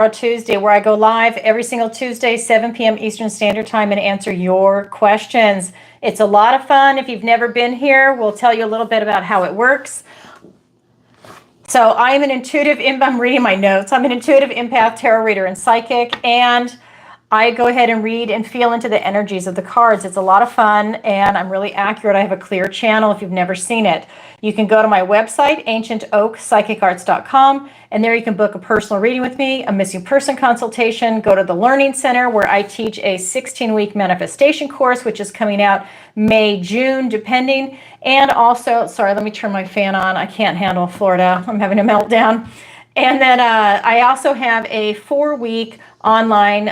Tuesday, where I go live every single Tuesday, 7 p.m. Eastern Standard Time, and answer your questions. It's a lot of fun. If you've never been here, we'll tell you a little bit about how it works. So I am an intuitive, I'm reading my notes. I'm an intuitive empath, tarot reader, and psychic, and I go ahead and read and feel into the energies of the cards. It's a lot of fun, and I'm really accurate. I have a clear channel if you've never seen it. You can go to my website, ancientoakpsychicarts.com, and there you can book a personal reading with me, a missing person consultation, go to the Learning Center where I teach a 16-week manifestation course, which is coming out May, June, depending. And also, sorry, let me turn my fan on. I can't handle Florida. I'm having a meltdown. And then I also have a 4-week online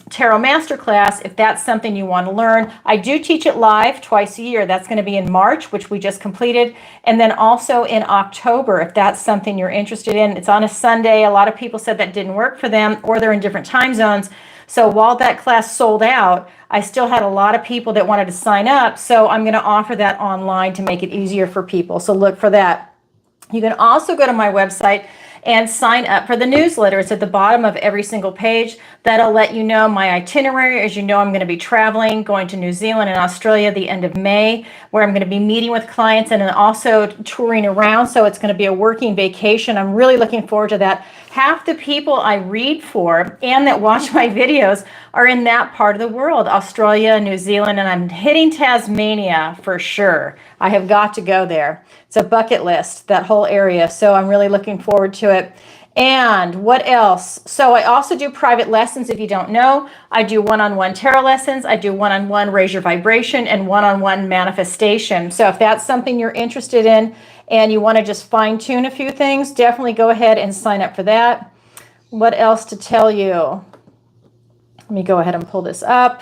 tarot masterclass if that's something you want to learn. I do teach it live twice a year. That's going to be in March, which we just completed, and then also in October if that's something you're interested in. It's on a Sunday. A lot of people said that didn't work for them, or they're in different time zones. So while that class sold out, I still had a lot of people that wanted to sign up, so I'm going to offer that online to make it easier for people. So look for that. You can also go to my website and sign up for the newsletter. It's at the bottom of every single page. That'll let you know my itinerary. As you know, I'm going to be traveling, going to New Zealand and Australia the end of May, where I'm going to be meeting with clients and then also touring around. So it's going to be a working vacation. I'm really looking forward to that. Half the people I read for and that watch my videos are in that part of the world, Australia, New Zealand, and I'm hitting Tasmania for sure. I have got to go there. It's a bucket list, that whole area. So I'm really looking forward to it. And what else? So I also do private lessons. If you don't know, I do one-on-one tarot lessons. I do one-on-one raise your vibration and one-on-one manifestation. So if that's something you're interested in and you want to just fine-tune a few things, definitely go ahead and sign up for that. What else to tell you? Let me go ahead and pull this up.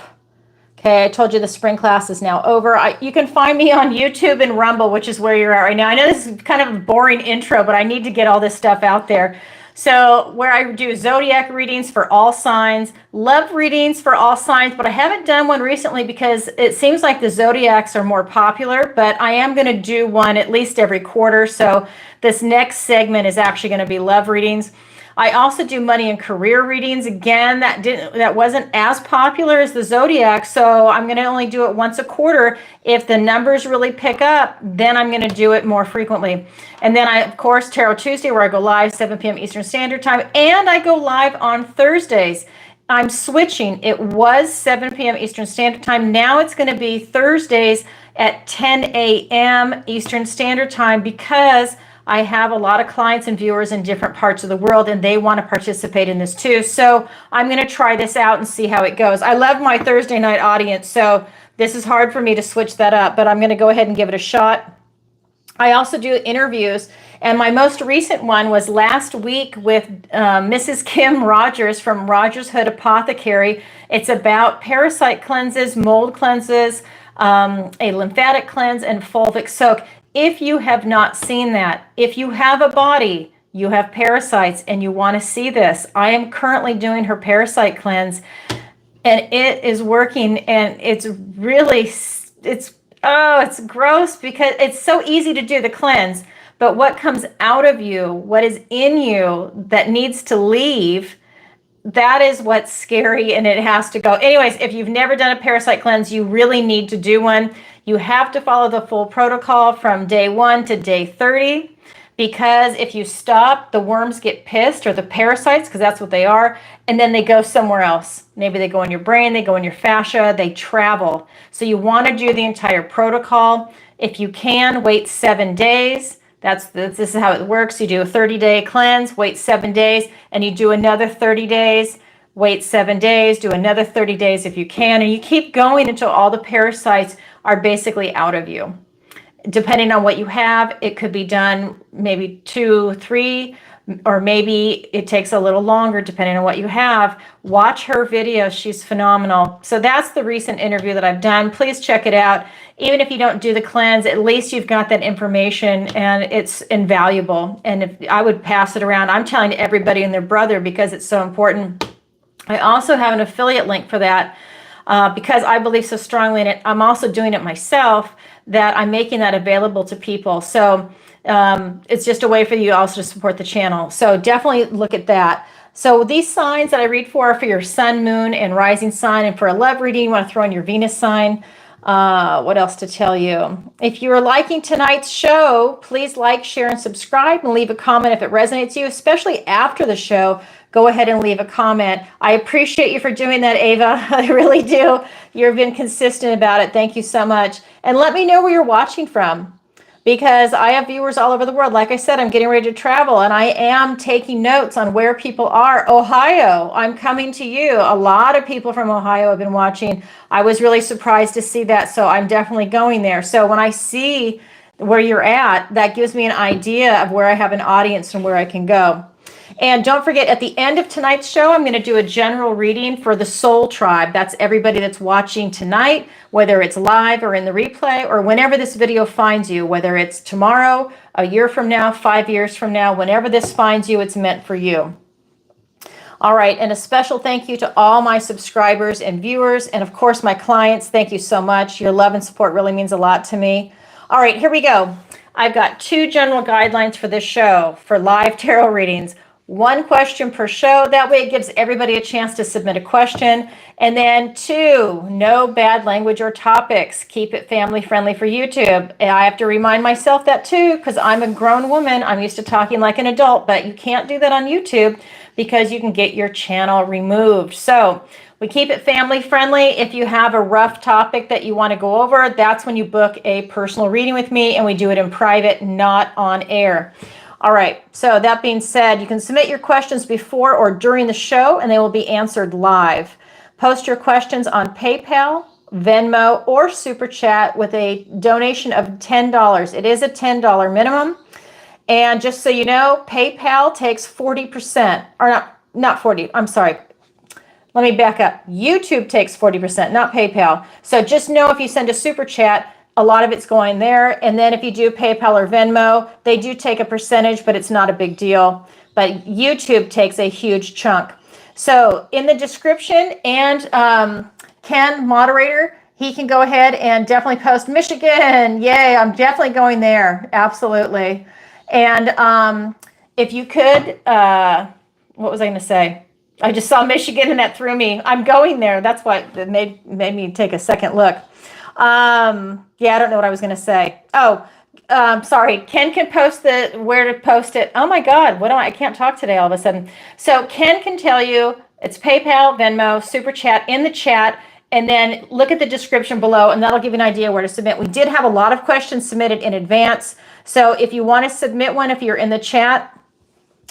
Okay, I told you the spring class is now over. You can find me on YouTube and Rumble, which is where you're at right now. I know this is kind of a boring intro, but I need to get all this stuff out there. So where I do Zodiac readings for all signs, love readings for all signs, but I haven't done one recently because it seems like the Zodiacs are more popular, but I am going to do one at least every quarter. So this next segment is actually going to be love readings. I also do money and career readings. Again, that wasn't as popular as the Zodiac, so I'm going to only do it once a quarter. If the numbers really pick up, then I'm going to do it more frequently. And then of course, Tarot Tuesday, where I go live 7 p.m. Eastern Standard Time, and I go live on Thursdays. I'm switching. It was 7 p.m. Eastern Standard Time. Now it's going to be Thursdays at 10 a.m. Eastern Standard Time because I have a lot of clients and viewers in different parts of the world, and they want to participate in this too. So I'm going to try this out and see how it goes. I love my Thursday night audience, so this is hard for me to switch that up, but I'm going to go ahead and give it a shot. I also do interviews, and my most recent one was last week with Mrs. Kim Rogers from Rogers Hood Apothecary. It's about parasite cleanses, mold cleanses, a lymphatic cleanse, and fulvic soak. If you have not seen that, if you have a body, you have parasites, and you want to see this, I am currently doing her parasite cleanse, and it is working, and it's really, it's gross because it's so easy to do the cleanse, but what comes out of you, what is in you that needs to leave, that is what's scary, and it has to go. Anyways, if you've never done a parasite cleanse, you really need to do one. You have to follow the full protocol from day 1 to day 30, because if you stop, the worms get pissed, or the parasites, because that's what they are, and then they go somewhere else. Maybe they go in your brain, they go in your fascia, they travel. So you want to do the entire protocol. If you can, wait 7 days. This is how it works. You do a 30-day cleanse, wait 7 days, and you do another 30 days, wait 7 days, do another 30 days if you can, and you keep going until all the parasites are basically out of you. Depending on what you have, it could be done maybe 2, 3, or maybe it takes a little longer depending on what you have. Watch her video. She's phenomenal. So that's the recent interview that I've done. Please check it out. Even if you don't do the cleanse, at least you've got that information, and it's invaluable. And if I would pass it around, I'm telling everybody and their brother because it's so important. I also have an affiliate link for that because I believe so strongly in it. I'm also doing it myself, that I'm making that available to people. So it's just a way for you also to support the channel. So definitely look at that. So these signs that I read for are for your sun, moon, and rising sign. And for a love reading, you want to throw in your Venus sign. What else to tell you? If you are liking tonight's show, please like, share, and subscribe, and leave a comment if it resonates with you, especially after the show. Go ahead and leave a comment. I appreciate you for doing that, Ava. I really do. You've been consistent about it. Thank you so much. And let me know where you're watching from, because I have viewers all over the world. Like I said, I'm getting ready to travel, and I am taking notes on where people are. Ohio, I'm coming to you. A lot of people from Ohio have been watching. I was really surprised to see that, so I'm definitely going there. So when I see where you're at, that gives me an idea of where I have an audience and where I can go. And don't forget, at the end of tonight's show, I'm going to do a general reading for the Soul Tribe. That's everybody that's watching tonight, whether it's live or in the replay, or whenever this video finds you, whether it's tomorrow, a year from now, 5 years from now, whenever this finds you, it's meant for you. All right, and a special thank you to all my subscribers and viewers, and of course my clients. Thank you so much. Your love and support really means a lot to me. All right, here we go. I've got 2 general guidelines for this show for live tarot readings. 1 question per show. That way it gives everybody a chance to submit a question. And then 2, no bad language or topics. Keep it family friendly for YouTube. And I have to remind myself that too, because I'm a grown woman. I'm used to talking like an adult, but you can't do that on YouTube because you can get your channel removed. So we keep it family friendly. If you have a rough topic that you want to go over, that's when you book a personal reading with me, and we do it in private, not on air. All right, so that being said, you can submit your questions before or during the show, and they will be answered live. Post your questions on PayPal, Venmo, or Super Chat with a donation of $10. It is a $10 minimum. And just so you know, PayPal takes 40%, or not 40, I'm sorry. Let me back up. YouTube takes 40%, not PayPal. So just know if you send a Super Chat, a lot of it's going there. And then if you do PayPal or Venmo, they do take a percentage, but it's not a big deal. But YouTube takes a huge chunk. So in the description, and Ken, moderator, he can go ahead and definitely post Michigan. Yay, I'm definitely going there. Absolutely. And if you could, what was I going to say? I just saw Michigan and that threw me. I'm going there. That's what made me take a second look. Yeah, I don't know what I was going to say. Oh, sorry. Ken can post where to post it. Oh my God. I can't talk today all of a sudden. So Ken can tell you it's PayPal, Venmo, Super Chat in the chat, and then look at the description below, and that'll give you an idea where to submit. We did have a lot of questions submitted in advance. So if you want to submit one, if you're in the chat,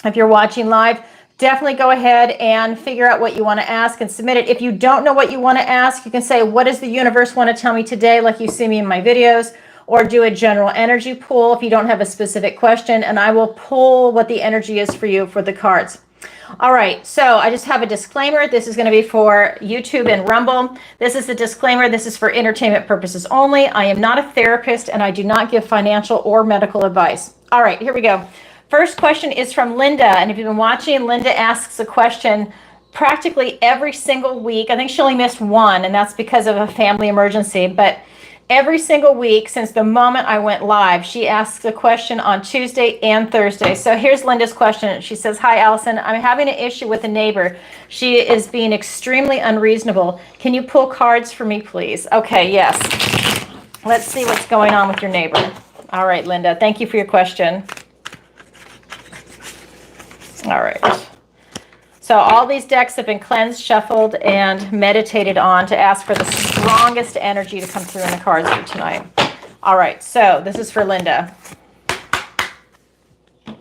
if you're watching live, definitely go ahead and figure out what you want to ask and submit it. If you don't know what you want to ask, you can say, what does the universe want to tell me today, like you see me in my videos, or do a general energy pull if you don't have a specific question, and I will pull what the energy is for you for the cards. All right, so I just have a disclaimer. This is going to be for YouTube and Rumble. This is the disclaimer. This is for entertainment purposes only. I am not a therapist, and I do not give financial or medical advice. All right, here we go. First question is from Linda, and if you've been watching, Linda asks a question practically every single week. I think she only missed one, and that's because of a family emergency, but every single week since the moment I went live, she asks a question on Tuesday and Thursday. So here's Linda's question. She says, hi, Alison. I'm having an issue with a neighbor. She is being extremely unreasonable. Can you pull cards for me, please? Okay, yes. Let's see what's going on with your neighbor. All right, Linda, thank you for your question. All right. So all these decks have been cleansed, shuffled, and meditated on to ask for the strongest energy to come through in the cards for tonight. All right, so this is for Linda.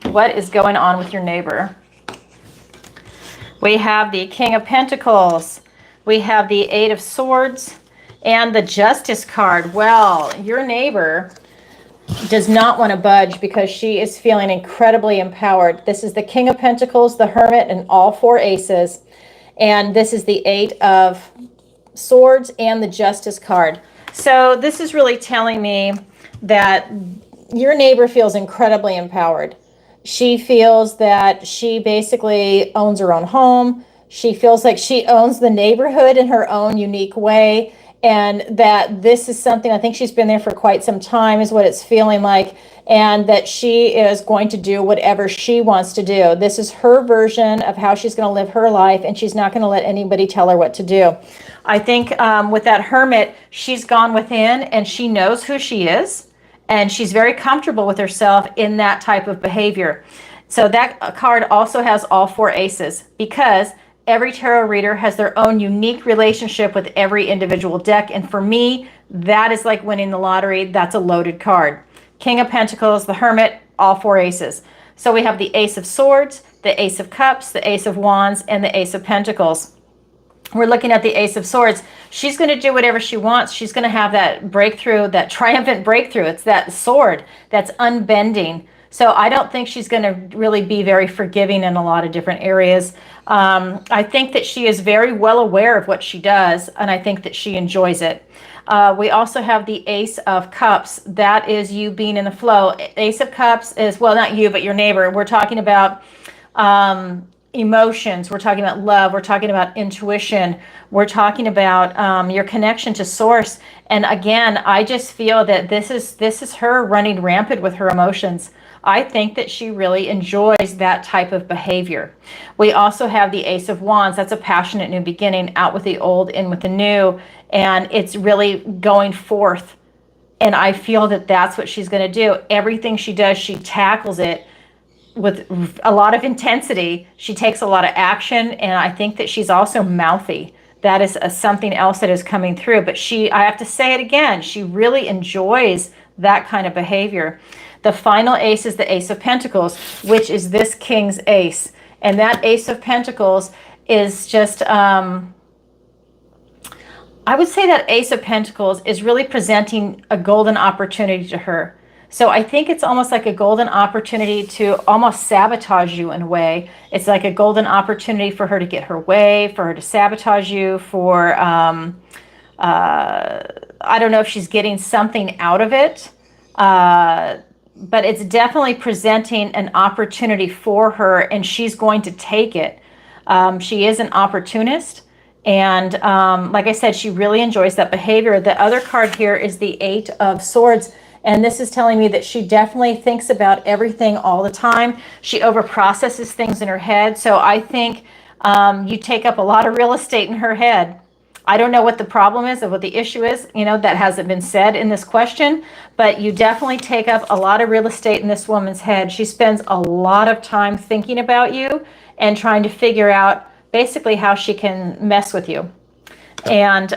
What is going on with your neighbor? We have the King of Pentacles. We have the Eight of Swords and the Justice card. Well, your neighbor does not want to budge because she is feeling incredibly empowered. This is the King of Pentacles, the Hermit, and all 4 aces. And this is the Eight of Swords and the Justice card. So this is really telling me that your neighbor feels incredibly empowered. She feels that she basically owns her own home. She feels like she owns the neighborhood in her own unique way. and that this is something, I think she's been there for quite some time is what it's feeling like, and that she is going to do whatever she wants to do. This is her version of how she's going to live her life, and she's not going to let anybody tell her what to do. I think with that Hermit, she's gone within and she knows who she is, and she's very comfortable with herself in that type of behavior. So that card also has all 4 aces, because every tarot reader has their own unique relationship with every individual deck. And for me, that is like winning the lottery. That's a loaded card. King of Pentacles, the Hermit, all 4 aces. So we have the Ace of Swords, the Ace of Cups, the Ace of Wands, and the Ace of Pentacles. We're looking at the Ace of Swords. She's going to do whatever she wants. She's going to have that breakthrough, that triumphant breakthrough. It's that sword that's unbending. So I don't think she's going to really be very forgiving in a lot of different areas. I think that she is very well aware of what she does, and I think that she enjoys it. We also have the Ace of Cups. That is you being in the flow. Ace of Cups is, well, not you, but your neighbor. We're talking about emotions. We're talking about love. We're talking about intuition. We're talking about your connection to source. And again, I just feel that this is her running rampant with her emotions. I think that she really enjoys that type of behavior. We also have the Ace of Wands. That's a passionate new beginning, out with the old, in with the new. And it's really going forth. And I feel that that's what she's going to do. Everything she does, she tackles it with a lot of intensity. She takes a lot of action. And I think that she's also mouthy. That is something else that is coming through. But I have to say it again, she really enjoys that kind of behavior. The final ace is the Ace of Pentacles, which is this King's Ace. And that Ace of Pentacles is just, I would say that Ace of Pentacles is really presenting a golden opportunity to her. So I think it's almost like a golden opportunity to almost sabotage you in a way. It's like a golden opportunity for her to get her way, for her to sabotage you, for, I don't know if she's getting something out of it. But it's definitely presenting an opportunity for her, and she's going to take it. She is an opportunist, and like I said, she really enjoys that behavior. The other card here is the Eight of Swords, and this is telling me that she definitely thinks about everything all the time. She overprocesses things in her head, so I think you take up a lot of real estate in her head. I don't know what the problem is or what the issue is, that hasn't been said in this question, but you definitely take up a lot of real estate in this woman's head. She spends a lot of time thinking about you and trying to figure out basically how she can mess with you. And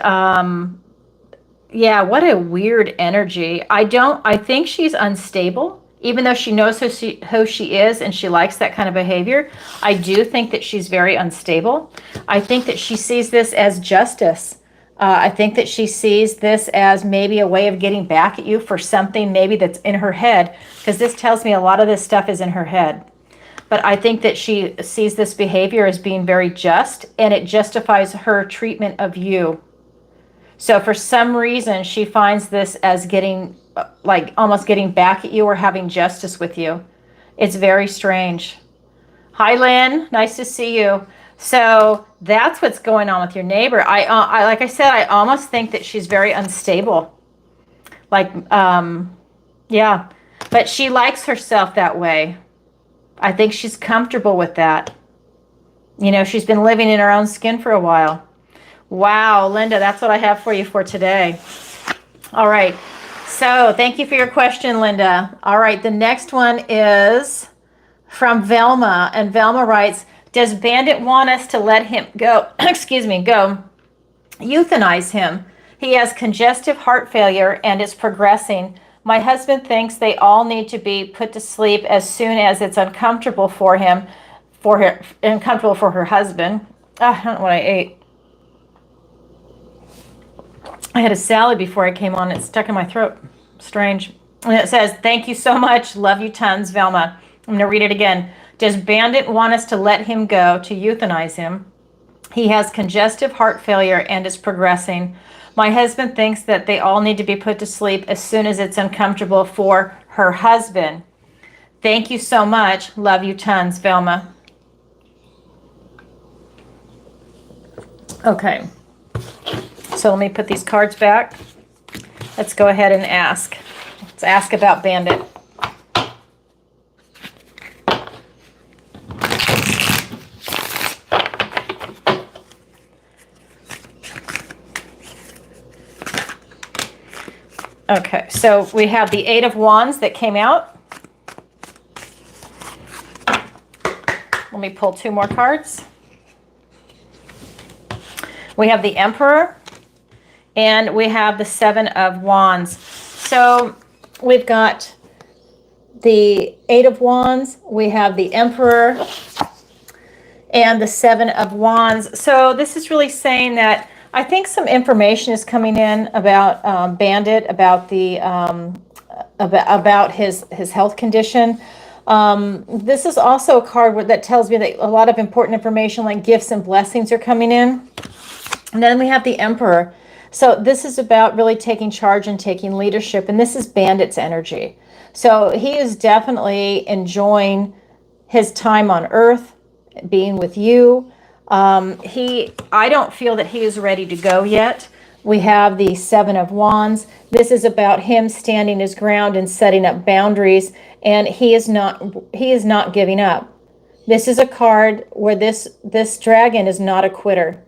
yeah, what a weird energy. I think she's unstable. Even though she knows who she is and she likes that kind of behavior, I do think that she's very unstable. I think that she sees this as justice. I think that she sees this as maybe a way of getting back at you for something maybe that's in her head, because this tells me a lot of this stuff is in her head. But I think that she sees this behavior as being very just, and it justifies her treatment of you. So for some reason, she finds this as getting, like almost getting back at you or having justice with you. It's very strange. Hi, Lynn. Nice to see you. So that's what's going on with your neighbor. I like I said, I almost think that she's very unstable. Like, yeah. But she likes herself that way. I think she's comfortable with that. She's been living in her own skin for a while. Wow, Linda, that's what I have for you for today. All right. So thank you for your question, Linda. All right, the next one is from Velma, and Velma writes, does Bandit want us to let him go, go euthanize him? He has congestive heart failure and is progressing. My husband thinks they all need to be put to sleep as soon as it's uncomfortable for him, uncomfortable for her husband. I don't know what I ate. I had a salad before I came on. It's stuck in my throat. Strange. And it says, thank you so much. Love you tons, Velma. I'm going to read it again. Does Bandit want us to let him go, to euthanize him? He has congestive heart failure and is progressing. My husband thinks that they all need to be put to sleep as soon as it's uncomfortable for her husband. Thank you so much. Love you tons, Velma. Okay. So let me put these cards back. Let's go ahead and ask. Let's ask about Bandit. Okay, so we have the Eight of Wands that came out. Let me pull 2 more cards. We have the Emperor, and we have the Seven of Wands. So we've got the Eight of Wands, we have the Emperor, and the Seven of Wands. So this is really saying that I think some information is coming in about Bandit, about the about his health condition. This is also a card that tells me that a lot of important information like gifts and blessings are coming in. And then we have the Emperor. So this is about really taking charge and taking leadership. And this is Bandit's energy. So he is definitely enjoying his time on Earth, being with you. I don't feel that he is ready to go yet. We have the Seven of Wands. This is about him standing his ground and setting up boundaries, and he is not giving up. This is a card where this dragon is not a quitter.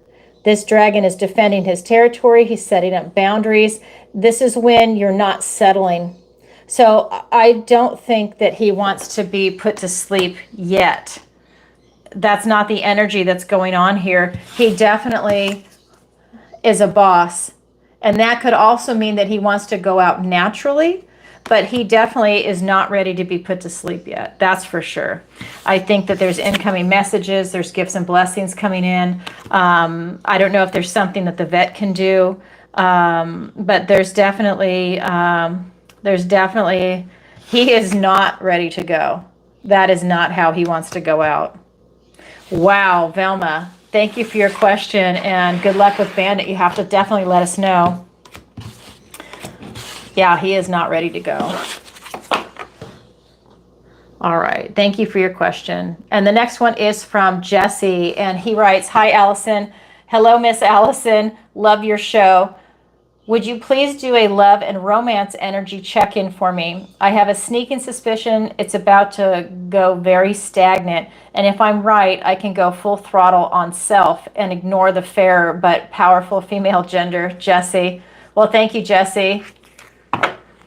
This dragon is defending his territory. He's setting up boundaries. This is when you're not settling. So I don't think that he wants to be put to sleep yet. That's not the energy that's going on here. He definitely is a boss. And that could also mean that he wants to go out naturally, but he definitely is not ready to be put to sleep yet. That's for sure. I think that there's incoming messages, there's gifts and blessings coming in. I don't know if there's something that the vet can do, but there's definitely, he is not ready to go. That is not how he wants to go out. Wow, Velma, thank you for your question, and good luck with Bandit. You have to definitely let us know. Yeah, he is not ready to go. All right, thank you for your question. And the next one is from Jesse, and he writes, "Hi, Alison. Hello, Miss Alison. Love your show. Would you please do a love and romance energy check-in for me? I have a sneaking suspicion it's about to go very stagnant. And if I'm right, I can go full throttle on self and ignore the fair but powerful female gender." Jesse. Well, thank you, Jesse.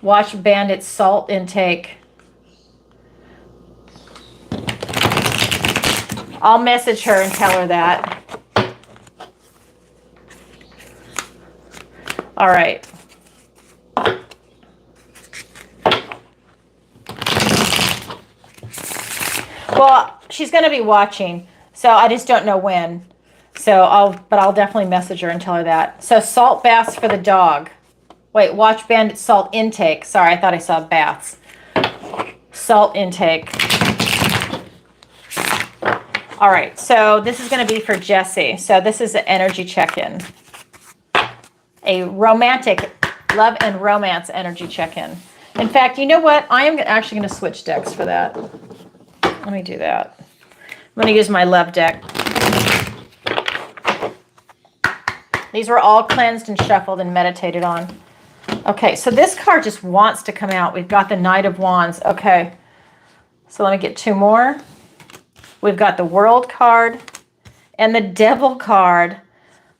Watch Bandit's salt intake. I'll message her and tell her that. All right. Well, she's going to be watching, so I just don't know when. So I'll definitely message her and tell her that. So salt baths for the dog. Wait, watch Bandit salt intake. Sorry, I thought I saw baths. Salt intake. All right, so this is going to be for Jesse. So this is an energy check-in. A romantic love and romance energy check-in. In fact, you know what? I am actually going to switch decks for that. Let me do that. I'm going to use my love deck. These were all cleansed and shuffled and meditated on. Okay, so this card just wants to come out. We've got the Knight of Wands. Okay, so let me get 2 more. We've got the World card and the Devil card.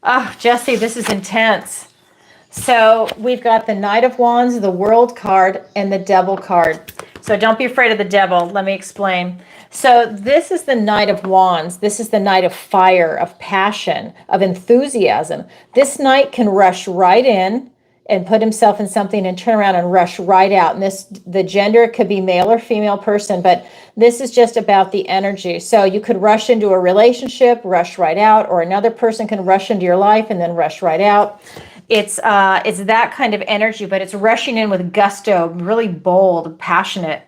Oh, Jesse, this is intense. So we've got the Knight of Wands, the World card, and the Devil card. So don't be afraid of the devil. Let me explain. So this is the Knight of Wands. This is the Knight of fire, of passion, of enthusiasm. This knight can rush right in and put himself in something and turn around and rush right out. And the gender could be male or female person, but this is just about the energy. So you could rush into a relationship, rush right out, or another person can rush into your life and then rush right out. It's that kind of energy, but it's rushing in with gusto, really bold, passionate.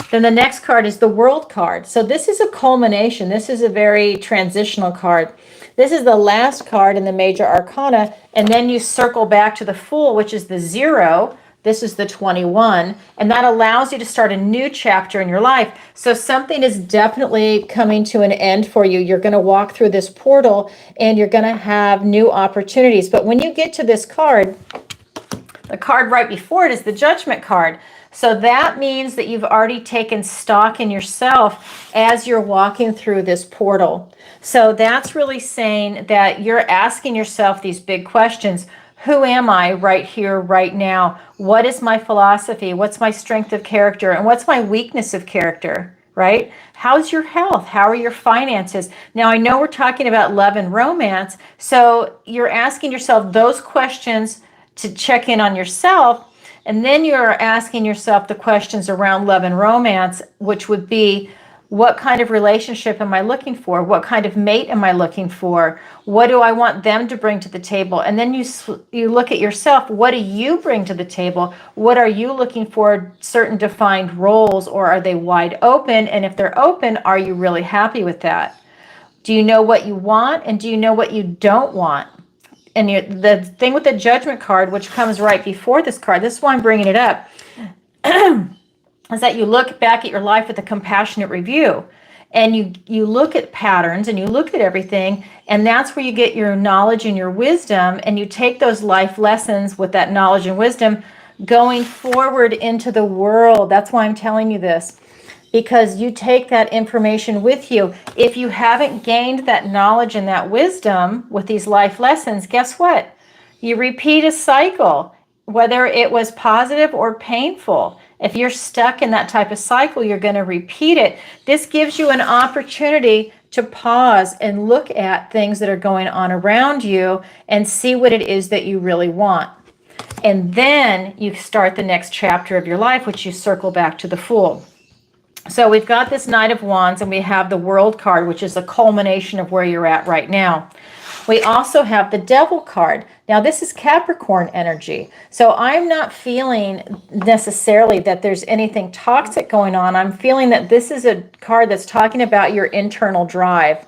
Then the next card is the World card. So this is a culmination. This is a very transitional card. This is the last card in the major arcana, and then you circle back to the Fool, which is the 0. This is the 21, and that allows you to start a new chapter in your life. So something is definitely coming to an end for you. You're going to walk through this portal and you're going to have new opportunities. But when you get to this card, the card right before it is the Judgment card. So that means that you've already taken stock in yourself as you're walking through this portal. So that's really saying that you're asking yourself these big questions. Who am I right here, right now? What is my philosophy? What's my strength of character? And what's my weakness of character, right? How's your health? How are your finances? Now, I know we're talking about love and romance. So you're asking yourself those questions to check in on yourself. And then you're asking yourself the questions around love and romance, which would be, what kind of relationship am I looking for? What kind of mate am I looking for? What do I want them to bring to the table? And then you look at yourself. What do you bring to the table? What are you looking for? Certain defined roles, or are they wide open? And if they're open, are you really happy with that? Do you know what you want? And do you know what you don't want? And the thing with the Judgment card, which comes right before this card, this is why I'm bringing it up, is that you look back at your life with a compassionate review. And you look at patterns and you look at everything. And that's where you get your knowledge and your wisdom. And you take those life lessons with that knowledge and wisdom going forward into the world. That's why I'm telling you this. Because you take that information with you. If you haven't gained that knowledge and that wisdom with these life lessons, guess what? You repeat a cycle, whether it was positive or painful. If you're stuck in that type of cycle, you're going to repeat it. This gives you an opportunity to pause and look at things that are going on around you and see what it is that you really want. And then you start the next chapter of your life, which you circle back to the Fool. So we've got this Knight of Wands, and we have the World card, which is the culmination of where you're at right now. We also have the Devil card. Now, this is Capricorn energy. So I'm not feeling necessarily that there's anything toxic going on. I'm feeling that this is a card that's talking about your internal drive,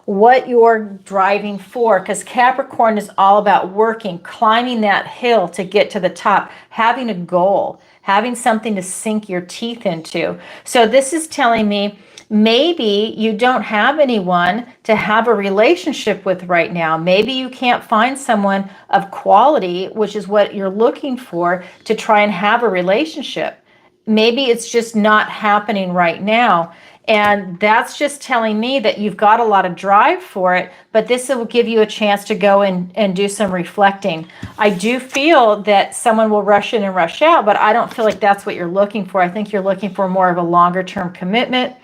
what you're driving for, because Capricorn is all about working, climbing that hill to get to the top, having a goal, having something to sink your teeth into. So this is telling me maybe you don't have anyone to have a relationship with right now. Maybe you can't find someone of quality, which is what you're looking for, to try and have a relationship. Maybe it's just not happening right now. And that's just telling me that you've got a lot of drive for it, but this will give you a chance to go and do some reflecting. I do feel that someone will rush in and rush out, but I don't feel like that's what you're looking for. I think you're looking for more of a longer term commitment.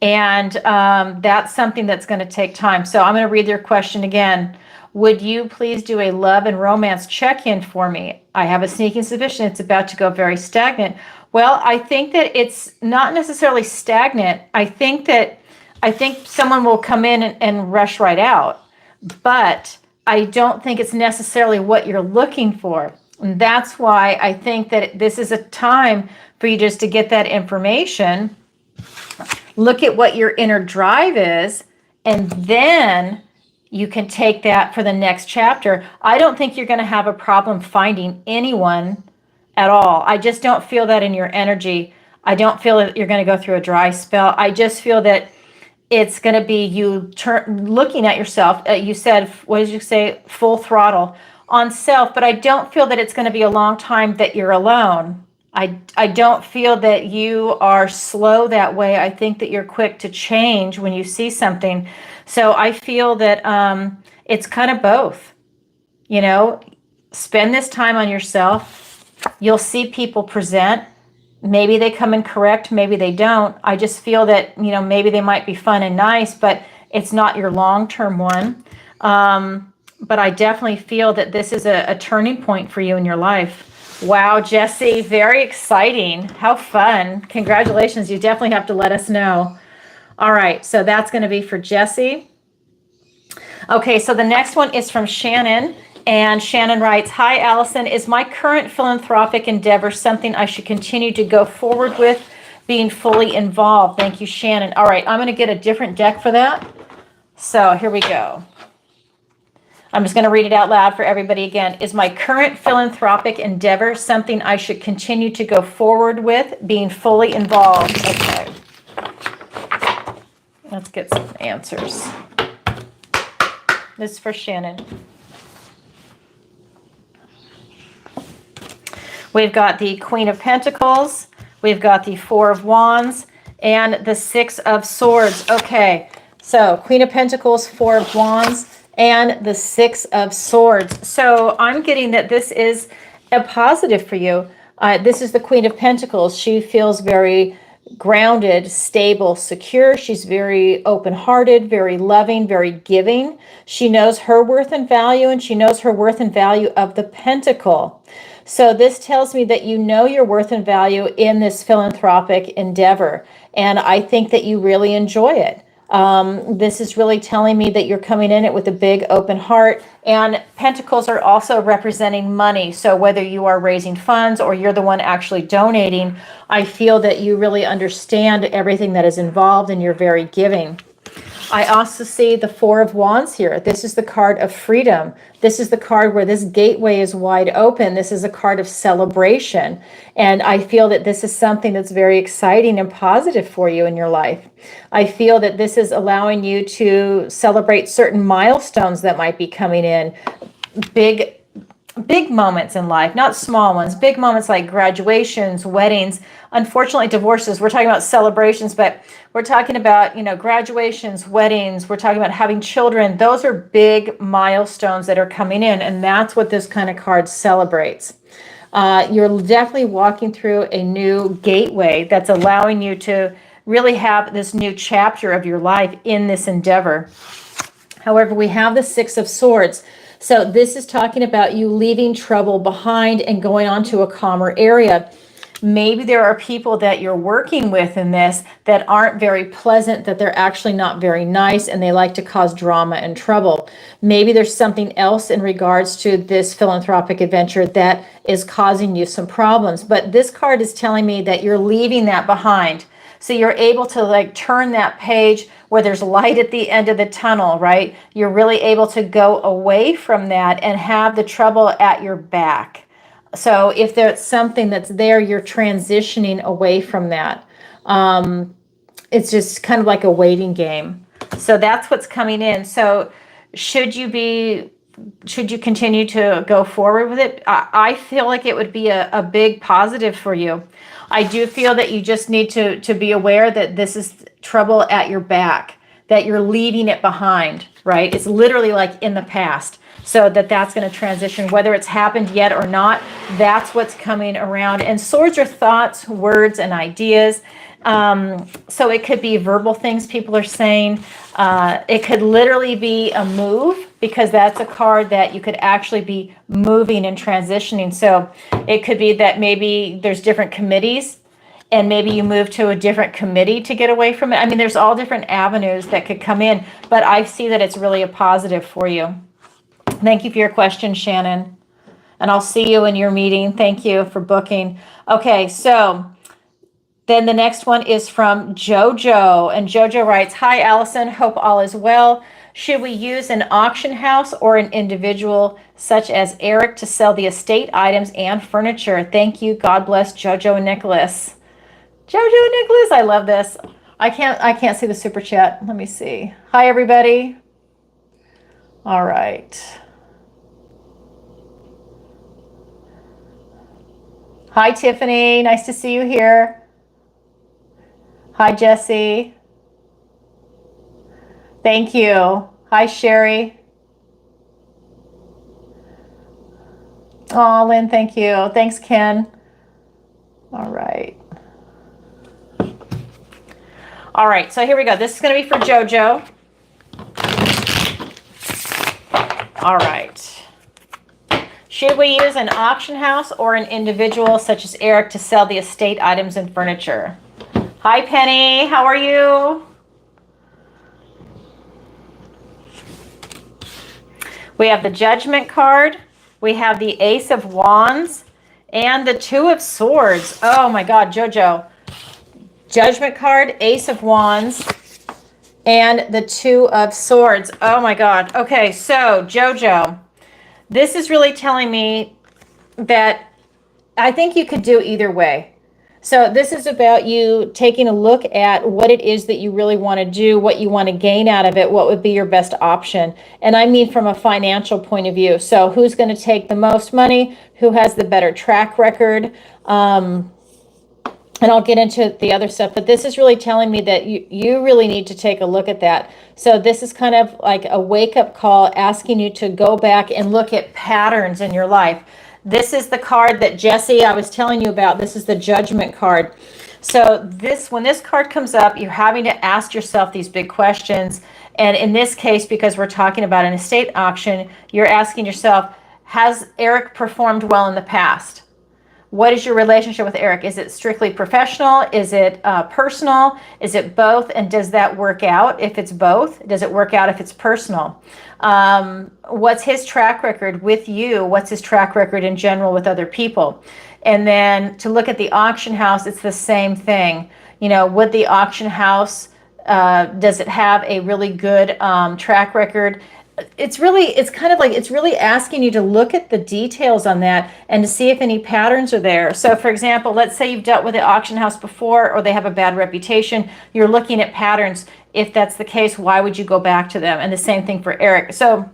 And that's something that's going to take time. So I'm going to read your question again. Would you please do a love and romance check-in for me? I have a sneaking suspicion it's about to go very stagnant. Well, I think that it's not necessarily stagnant. I think someone will come in and rush right out, but I don't think it's necessarily what you're looking for. And that's why I think that this is a time for you just to get that information, look at what your inner drive is, and then you can take that for the next chapter. I don't think you're going to have a problem finding anyone at all. I just don't feel that in your energy. I don't feel that you're going to go through a dry spell. I just feel that it's going to be you looking at yourself. You said, what did you say? Full throttle on self, but I don't feel that it's going to be a long time that you're alone. I don't feel that you are slow that way. I think that you're quick to change when you see something. So I feel that it's kind of both. You know, spend this time on yourself. You'll see people present. Maybe they come in correct, maybe they don't. I just feel that, you know, maybe they might be fun and nice, but it's not your long-term one. But I definitely feel that this is a turning point for you in your life. Wow, Jesse, very exciting. How fun. Congratulations. You definitely have to let us know. All right, so that's going to be for Jesse. Okay, so the next one is from Shannon. And Shannon writes, hi, Alison. Is my current philanthropic endeavor something I should continue to go forward with, being fully involved? Thank you, Shannon. All right, I'm going to get a different deck for that. So here we go. I'm just going to read it out loud for everybody again. Is my current philanthropic endeavor something I should continue to go forward with, being fully involved? Okay. Let's get some answers. This is for Shannon. We've got the Queen of Pentacles. We've got the Four of Wands and the Six of Swords. Okay, so Queen of Pentacles, Four of Wands, and the Six of Swords. So I'm getting that this is a positive for you. This is the Queen of Pentacles. She feels very grounded, stable, secure. She's very open-hearted, very loving, very giving. She knows her worth and value, and she knows her worth and value of the Pentacle. So this tells me that you know your worth and value in this philanthropic endeavor, and I think that you really enjoy it. This is really telling me that you're coming in it with a big open heart, and pentacles are also representing money. So whether you are raising funds or you're the one actually donating, I feel that you really understand everything that is involved and you're very giving. I also see the Four of Wands here. This is the card of freedom. This is the card where this gateway is wide open. This is a card of celebration. And I feel that this is something that's very exciting and positive for you in your life. I feel that this is allowing you to celebrate certain milestones that might be coming in. Big moments in life, not small ones, big moments like graduations, weddings, unfortunately divorces. We're talking about celebrations, but we're talking about, graduations, weddings. We're talking about having children. Those are big milestones that are coming in, and that's what this kind of card celebrates. You're definitely walking through a new gateway that's allowing you to really have this new chapter of your life in this endeavor. However, we have the Six of Swords. So this is talking about you leaving trouble behind and going on to a calmer area. Maybe there are people that you're working with in this that aren't very pleasant, that they're actually not very nice, and they like to cause drama and trouble. Maybe there's something else in regards to this philanthropic adventure that is causing you some problems. But this card is telling me that you're leaving that behind. So you're able to turn that page where there's light at the end of the tunnel, right? You're really able to go away from that and have the trouble at your back. So if there's something that's there, you're transitioning away from that. It's just kind of like a waiting game. So that's what's coming in. So should you continue to go forward with it? I feel like it would be a big positive for you. I do feel that you just need to be aware that this is trouble at your back, that you're leaving it behind, right? It's literally like in the past. So that's going to transition, whether it's happened yet or not. That's what's coming around. And swords are thoughts, words, and ideas. So it could be verbal things people are saying. It could literally be a move, because that's a card that you could actually be moving and transitioning. So it could be that maybe there's different committees, and maybe you move to a different committee to get away from it. I mean, there's all different avenues that could come in, but I see that it's really a positive for you. Thank you for your question, Shannon. And I'll see you in your meeting. Thank you for booking. Okay, so then the next one is from Jojo. And Jojo writes, "Hi, Alison. Hope all is well. Should we use an auction house or an individual such as Eric to sell the estate items and furniture? Thank you. God bless Jojo and Nicholas." Jojo and Nicholas, I love this. I can't see the super chat. Let me see. Hi, everybody. All right. Hi, Tiffany. Nice to see you here. Hi, Jesse. Thank you. Hi, Sherry. Oh, Lynn, thank you. Thanks, Ken. All right. All right, so here we go. This is going to be for Jojo. All right. Should we use an auction house or an individual such as Eric to sell the estate items and furniture? Hi, Penny. How are you? We have the Judgment card. We have the Ace of Wands and the Two of Swords. Oh my God, Jojo. Judgment card, Ace of Wands, and the Two of Swords. Oh my God. Okay, so Jojo, this is really telling me that I think you could do either way. So this is about you taking a look at what it is that you really want to do, what you want to gain out of it, what would be your best option. And I mean from a financial point of view. So who's going to take the most money? Who has the better track record? And I'll get into the other stuff, but this is really telling me that you really need to take a look at that. So this is kind of like a wake-up call asking you to go back and look at patterns in your life. This is the card that Jesse, I was telling you about. This is the Judgment card. So when this card comes up, you're having to ask yourself these big questions. And in this case, because we're talking about an estate auction, you're asking yourself, has Eric performed well in the past? What is your relationship with Eric? Is it strictly professional? Is it personal? Is it both? And does that work out if it's both? Does it work out if it's personal? What's his track record with you? What's his track record in general with other people? And then to look at the auction house, it's the same thing. You know, would the auction house, does it have a really good track record? It's really asking you to look at the details on that and to see if any patterns are there. So for example, let's say you've dealt with the auction house before or they have a bad reputation. You're looking at patterns. If that's the case, why would you go back to them? And the same thing for Eric. So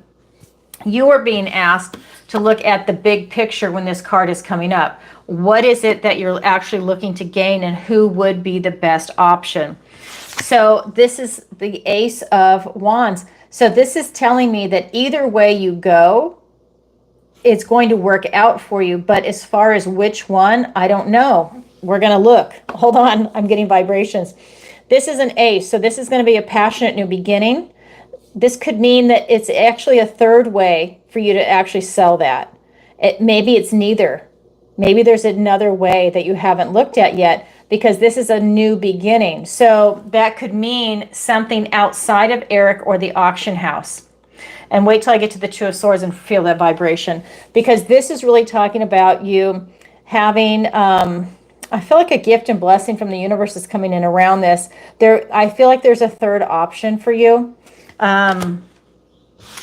you are being asked to look at the big picture when this card is coming up. What is it that you're actually looking to gain and who would be the best option? So this is the Ace of Wands. So this is telling me that either way you go, it's going to work out for you. But as far as which one, I don't know. We're going to look. Hold on. I'm getting vibrations. This is an ace. So this is going to be a passionate new beginning. This could mean that it's actually a third way for you to actually sell that. Maybe it's neither. Maybe there's another way that you haven't looked at yet, because this is a new beginning. So that could mean something outside of Eric or the auction house. And wait till I get to the Two of Swords and feel that vibration, because this is really talking about you having, I feel like a gift and blessing from the universe is coming in around this. I feel like there's a third option for you. When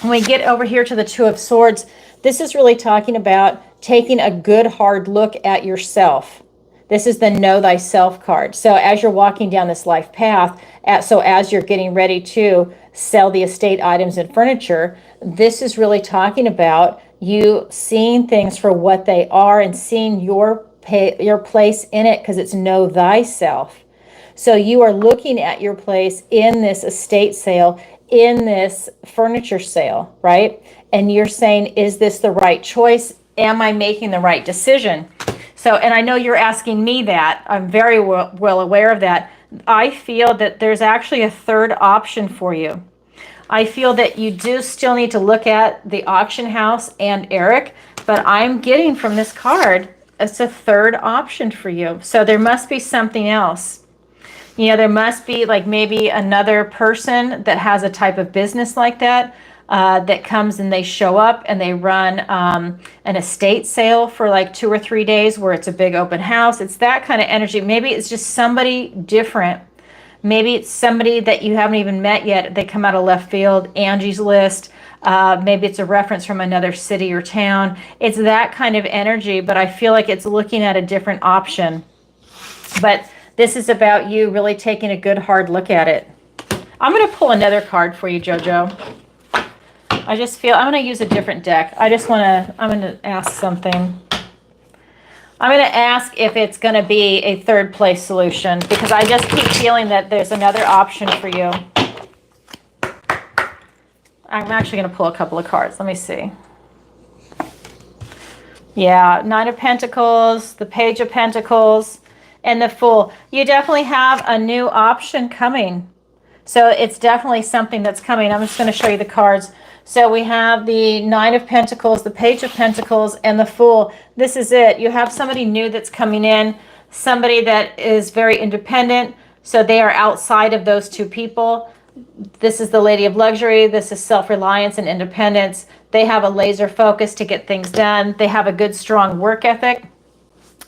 we get over here to the Two of Swords, this is really talking about taking a good hard look at yourself. This is the Know Thyself card. So as you're walking down this life path, as you're getting ready to sell the estate items and furniture, this is really talking about you seeing things for what they are and seeing your place in it, because it's Know Thyself. So you are looking at your place in this estate sale, in this furniture sale, right? And you're saying, is this the right choice? Am I making the right decision? So, and I know you're asking me that. I'm very well aware of that. I feel that there's actually a third option for you. I feel that you do still need to look at the auction house and Eric, but I'm getting from this card, it's a third option for you. So there must be something else. You know, there must be like maybe another person that has a type of business like that. That comes and they show up and they run an estate sale for like 2 or 3 days where it's a big open house. It's that kind of energy. Maybe it's just somebody different. Maybe it's somebody that you haven't even met yet. They come out of left field, Angie's List. Maybe it's a reference from another city or town. It's that kind of energy, but I feel like it's looking at a different option. But this is about you really taking a good hard look at it. I'm going to pull another card for you, Jojo. I just feel I'm going to use a different deck. I'm going to ask something. I'm going to ask if it's going to be a third place solution, because I just keep feeling that there's another option for you. I'm actually going to pull a couple of cards. Let me see. Yeah, Nine of Pentacles, the Page of Pentacles, and the Fool. You definitely have a new option coming. So it's definitely something that's coming. I'm just going to show you the cards. So we have the Nine of Pentacles, the Page of Pentacles, and the Fool. This is it. You have somebody new that's coming in, somebody that is very independent. So they are outside of those two people. This is the Lady of Luxury. This is self-reliance and independence. They have a laser focus to get things done. They have a good, strong work ethic.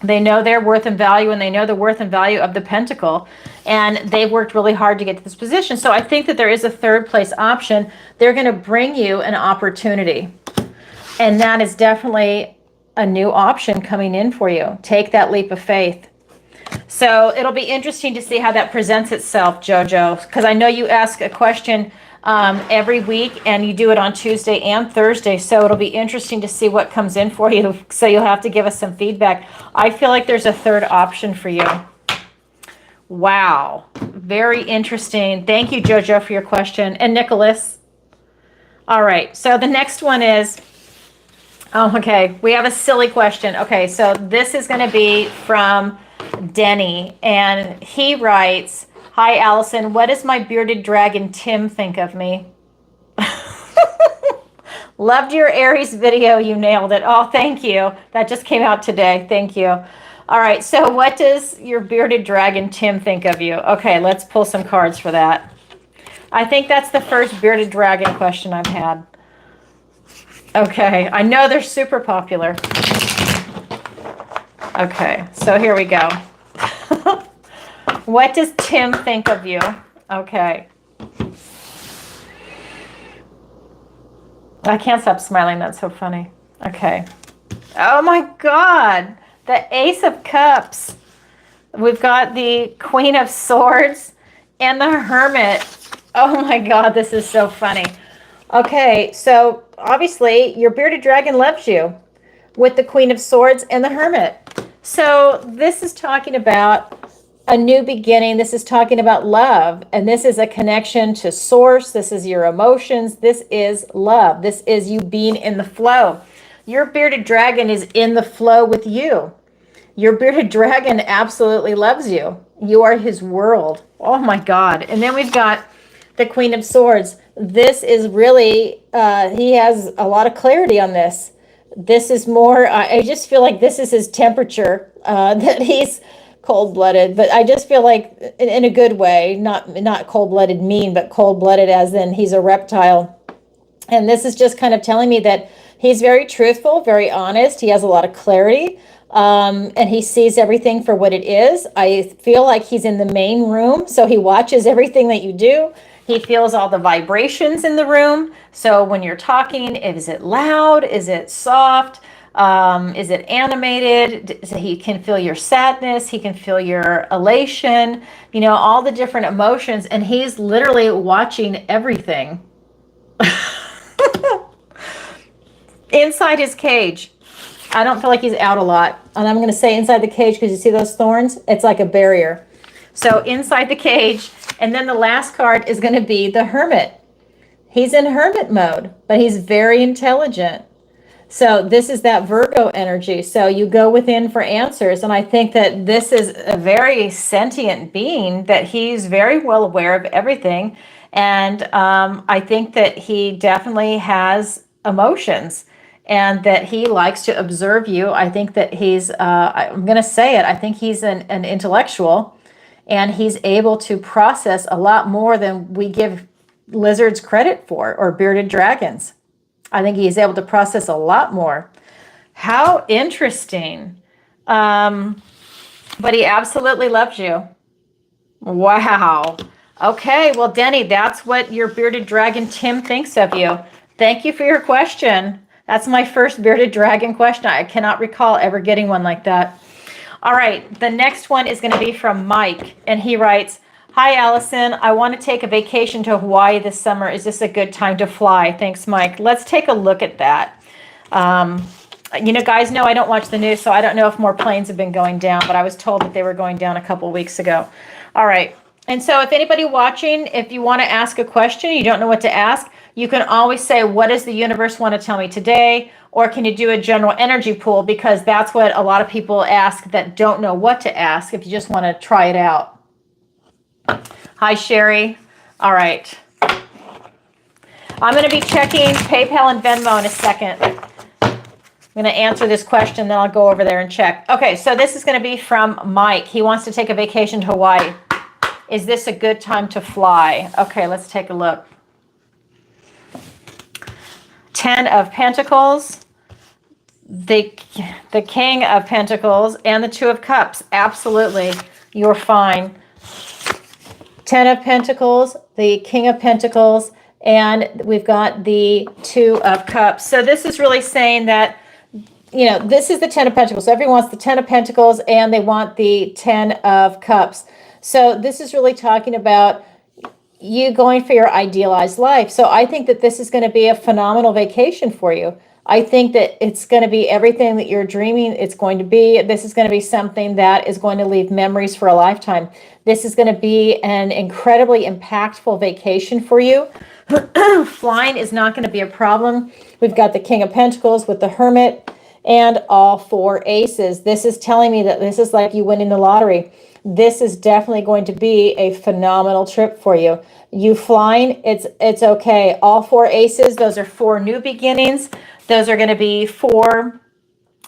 They know their worth and value, and they know the worth and value of the pentacle. And they've worked really hard to get to this position. So I think that there is a third place option. They're going to bring you an opportunity. And that is definitely a new option coming in for you. Take that leap of faith. So it'll be interesting to see how that presents itself, Jojo, because I know you ask a question every week, and you do it on Tuesday and Thursday. So it'll be interesting to see what comes in for you. So you'll have to give us some feedback. I feel like there's a third option for you. Wow. Very interesting. Thank you, Jojo, for your question. And Nicholas. All right. So the next one is, oh, okay. We have a silly question. Okay. So this is going to be from Denny, and he writes, "Hi, Alison. What does my bearded dragon Tim think of me?" Loved your Aries video. You nailed it. Oh, thank you. That just came out today. Thank you. All right. So what does your bearded dragon Tim think of you? Okay, let's pull some cards for that. I think that's the first bearded dragon question I've had. Okay. I know they're super popular. Okay. So here we go. What does Tim think of you? Okay. I can't stop smiling. That's so funny. Okay. Oh my God. The Ace of Cups. We've got the Queen of Swords and the Hermit. Oh my God. This is so funny. Okay. So obviously your bearded dragon loves you with the Queen of Swords and the Hermit. So this is talking about a new beginning. This is talking about love. And this is a connection to source. This is your emotions. This is love. This is you being in the flow. Your bearded dragon is in the flow with you. Your bearded dragon absolutely loves you. You are his world. Oh my God. And then we've got the Queen of Swords. This is really, he has a lot of clarity on this. This is more, I just feel like this is his temperature, that he's cold-blooded, but I just feel like in a good way, not cold-blooded mean, but cold-blooded as in he's a reptile. And this is just kind of telling me that he's very truthful, very honest. He has a lot of clarity, and he sees everything for what it is. I feel like he's in the main room, so he watches everything that you do. He feels all the vibrations in the room. So when you're talking, is it loud? Is it soft? Is it animated? He can feel your sadness. He can feel your elation, you know, all the different emotions. And he's literally watching everything inside his cage. I don't feel like he's out a lot. And I'm going to say inside the cage because you see those thorns? It's like a barrier. So inside the cage. And then the last card is going to be the Hermit. He's in hermit mode, but he's very intelligent. So this is that Virgo energy. So you go within for answers. And I think that this is a very sentient being, that he's very well aware of everything. And I think that he definitely has emotions and that he likes to observe you. I think that he's, I'm going to say it, I think he's an intellectual, and he's able to process a lot more than we give lizards credit for, or bearded dragons. I think he's able to process a lot more. How interesting. But he absolutely loves you. Wow. Okay, well, Denny, that's what your bearded dragon Tim thinks of you. Thank you for your question. That's my first bearded dragon question. I cannot recall ever getting one like that. All right, the next one is going to be from Mike, and he writes, "Hi, Allison. I want to take a vacation to Hawaii this summer. Is this a good time to fly?" Thanks, Mike. Let's take a look at that. You know, guys know I don't watch the news, so I don't know if more planes have been going down, but I was told that they were going down a couple weeks ago. All right. And so if anybody watching, if you want to ask a question, you don't know what to ask, you can always say, what does the universe want to tell me today? Or can you do a general energy pool? Because that's what a lot of people ask that don't know what to ask, if you just want to try it out. Hi, Sherry. All right. I'm going to be checking PayPal and Venmo in a second. I'm going to answer this question, then I'll go over there and check. Okay, so this is going to be from Mike. He wants to take a vacation to Hawaii. Is this a good time to fly? Okay, let's take a look. 10 of Pentacles, the King of Pentacles and the Two of Cups. Absolutely, you're fine. Ten of Pentacles, the King of Pentacles, and we've got the Two of Cups. So this is really saying that, you know, this is the Ten of Pentacles. So everyone wants the Ten of Pentacles and they want the Ten of Cups. So this is really talking about you going for your idealized life. So I think that this is going to be a phenomenal vacation for you. I think that it's going to be everything that you're dreaming it's going to be. This is going to be something that is going to leave memories for a lifetime. This is going to be an incredibly impactful vacation for you. Flying is not going to be a problem. We've got the King of Pentacles with the Hermit and all four aces. This is telling me that this is like you winning the lottery. This is definitely going to be a phenomenal trip for you. You flying, it's okay. All four aces, those are four new beginnings. Those are going to be four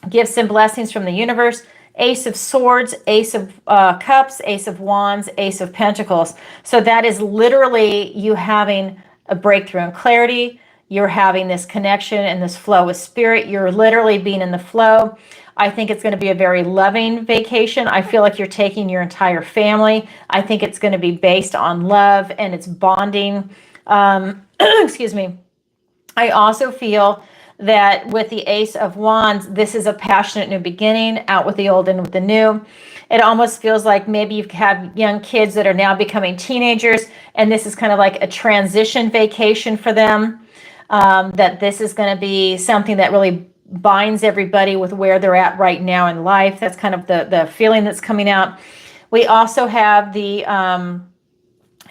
gifts and blessings from the universe. Ace of Swords, Ace of Cups, Ace of Wands, Ace of Pentacles. So that is literally you having a breakthrough in clarity. You're having this connection and this flow with spirit. You're literally being in the flow. I think it's going to be a very loving vacation. I feel like you're taking your entire family. I think it's going to be based on love and it's bonding. Excuse me. I also feel that with the Ace of Wands, this is a passionate new beginning, out with the old and with the new. It almost feels like maybe you have young kids that are now becoming teenagers, and this is kind of like a transition vacation for them. That this is going to be something that really binds everybody with where they're at right now in life. That's kind of the feeling that's coming out. We also have the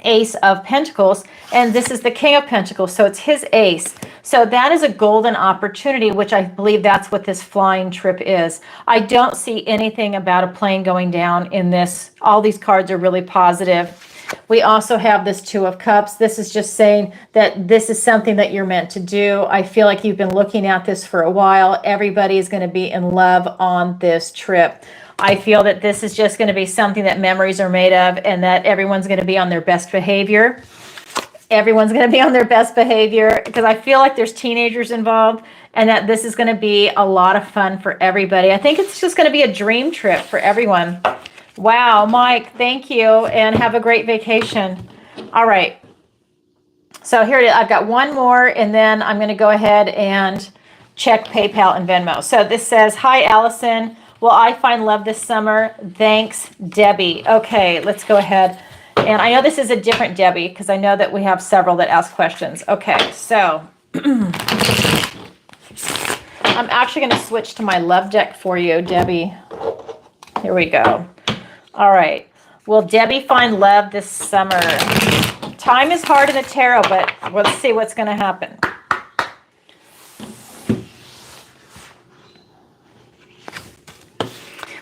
Ace of Pentacles, and this is the King of Pentacles, so it's his ace. So that is a golden opportunity, which I believe that's what this flying trip is. I don't see anything about a plane going down in this. All these cards are really positive. We also have this Two of Cups. This is just saying that this is something that you're meant to do. I feel like you've been looking at this for a while. Everybody is going to be in love on this trip. I feel that this is just going to be something that memories are made of, and that everyone's going to be on their best behavior. Everyone's going to be on their best behavior, because I feel like there's teenagers involved, and that this is going to be a lot of fun for everybody. I think it's just going to be a dream trip for everyone. Wow, Mike, thank you, and have a great vacation. All right. So here it is. I've got one more, and then I'm going to go ahead and check PayPal and Venmo. So this says, "Hi, Allison. Will I find love this summer? Thanks, Debbie." Okay, let's go ahead. And I know this is a different Debbie, because I know that we have several that ask questions. Okay, so I'm actually going to switch to my love deck for you, Debbie. Here we go. All right. Will Debbie find love this summer? Time is hard in the tarot, but let's see what's going to happen.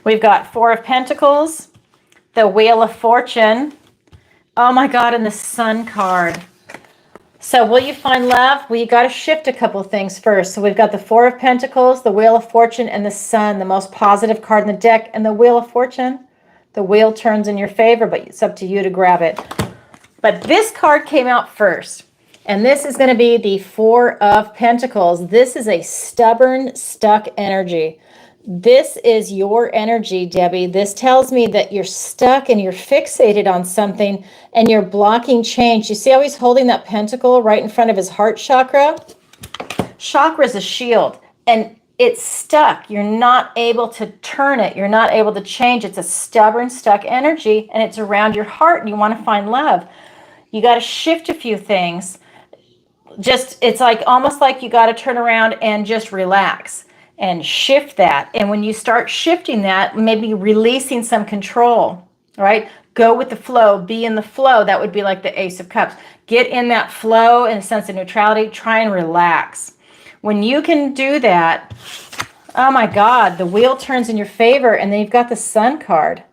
We've got Four of Pentacles, the Wheel of Fortune. Oh my God, and the Sun card. So will you find love? Well, you got to shift a couple of things first. So we've got the Four of Pentacles, the Wheel of Fortune, and the Sun, the most positive card in the deck. And the Wheel of Fortune, the wheel turns in your favor, but it's up to you to grab it. But this card came out first. And this is going to be the Four of Pentacles. This is a stubborn, stuck energy. This is your energy, Debbie. This tells me that you're stuck and you're fixated on something and you're blocking change. You see how he's holding that pentacle right in front of his heart chakra? Chakra is a shield, and it's stuck. You're not able to turn it. You're not able to change. It's a stubborn, stuck energy, and it's around your heart, and you want to find love. You got to shift a few things. It's like almost like you got to turn around and just relax and shift that. And when you start shifting that, maybe releasing some control, right? Go with the flow, be in the flow. That would be like the Ace of Cups. Get in that flow and a sense of neutrality. Try and relax. When you can do that, oh my God, the wheel turns in your favor, and then you've got the Sun card.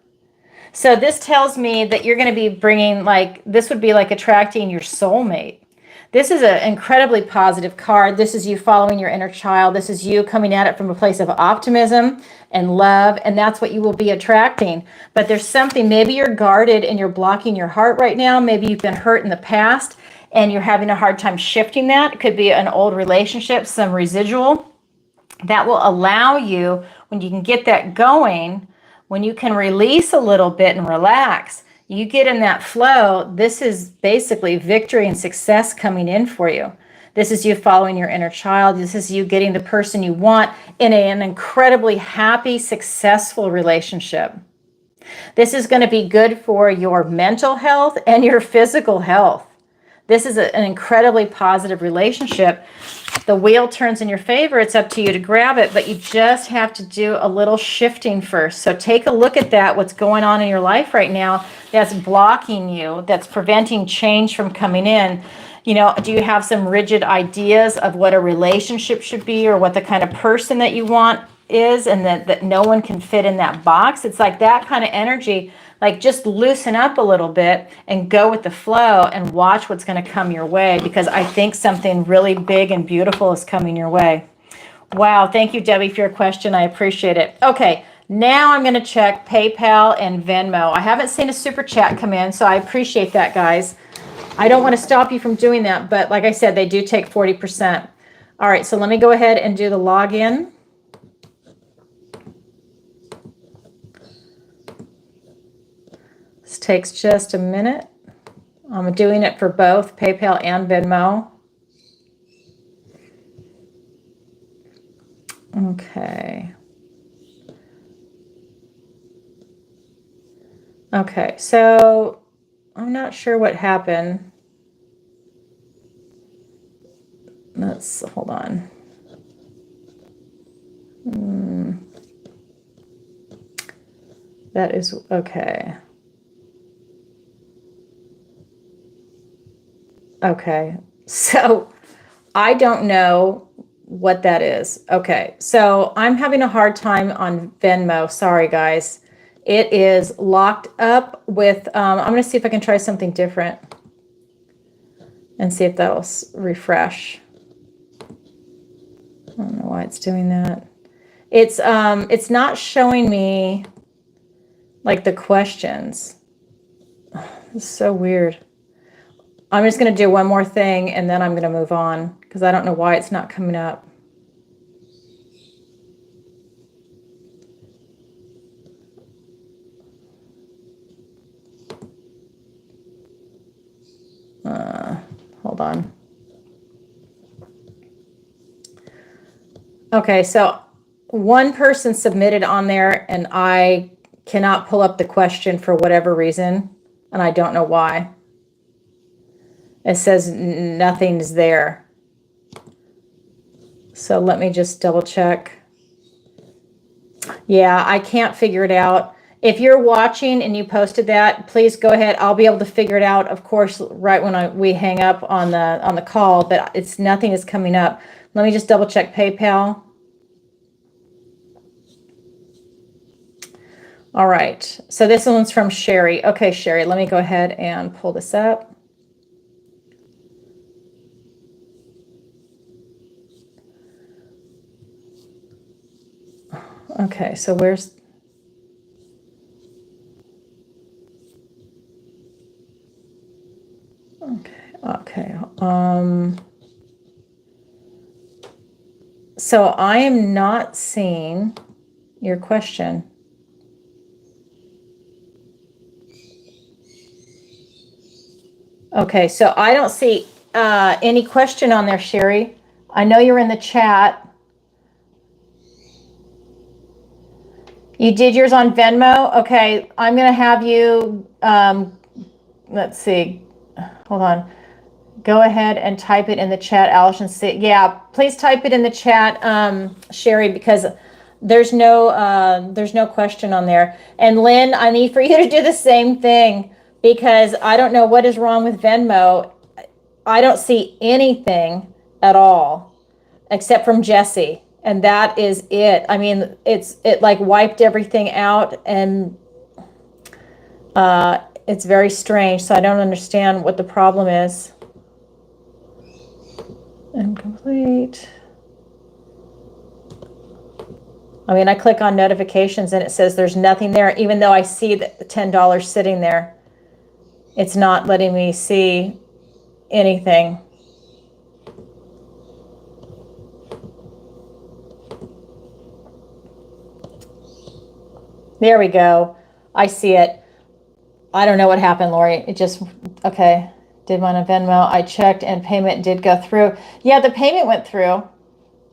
So this tells me that you're going to be bringing, like, this would be like attracting your soulmate. This is an incredibly positive card. This is you following your inner child. This is you coming at it from a place of optimism and love, and that's what you will be attracting. But there's something, maybe you're guarded and you're blocking your heart right now. Maybe you've been hurt in the past and you're having a hard time shifting that. It could be an old relationship, some residual. that will allow you, when you can get that going, when you can release a little bit and relax, you get in that flow. This is basically victory and success coming in for you. This is you following your inner child. This is you getting the person you want in an incredibly happy, successful relationship. This is going to be good for your mental health and your physical health. This is an incredibly positive relationship. The wheel turns in your favor. It's up to you to grab it, but you just have to do a little shifting first. So take a look at that, what's going on in your life right now that's blocking you, that's preventing change from coming in. You know, do you have some rigid ideas of what a relationship should be or what the kind of person that you want is, and that no one can fit in that box? It's like that kind of energy. Like, just loosen up a little bit and go with the flow and watch what's going to come your way, because I think something really big and beautiful is coming your way. Wow. Thank you, Debbie, for your question. I appreciate it. Okay. Now I'm going to check PayPal and Venmo. I haven't seen a super chat come in, so I appreciate that, guys. I don't want to stop you from doing that, but like I said, they do take 40%. All right. So let me go ahead and do the login. This takes just a minute. I'm doing it for both PayPal and Venmo. Okay. Okay, so I'm not sure what happened. Let's hold on. That is okay. Okay, so I don't know what that is. Okay, so I'm having a hard time on Venmo. Sorry, guys. It is locked up with, I'm going to see if I can try something different and see if that'll refresh. I don't know why it's doing that. It's not showing me like the questions. It's so weird. I'm just going to do one more thing and then I'm going to move on because I don't know why it's not coming up. Hold on. Okay, so one person submitted on there and I cannot pull up the question for whatever reason, and I don't know why. It says nothing's there. So let me just double check. Yeah, I can't figure it out. If you're watching and you posted that, please go ahead. I'll be able to figure it out, of course, right when we hang up on the call, but nothing is coming up. Let me just double check PayPal. All right, so this one's from Sherry. Okay, Sherry, let me go ahead and pull this up. Okay, so where's... Okay. So I am not seeing your question. Okay, so I don't see any question on there, Sherry. I know you're in the chat. You did yours on Venmo? Okay, I'm going to have you, let's see, hold on. Go ahead and type it in the chat, Alison. Yeah, please type it in the chat, Sherry, because there's no question on there. And Lynn, I need for you to do the same thing because I don't know what is wrong with Venmo. I don't see anything at all except from Jesse. And that is it. I mean, it like wiped everything out, and it's very strange. So I don't understand what the problem is. Incomplete. I mean, I click on notifications and it says there's nothing there, even though I see the $10 sitting there. It's not letting me see anything. There we go. I see it. I don't know what happened, Lori. It just, okay. Did one on Venmo. I checked and payment did go through. Yeah, the payment went through.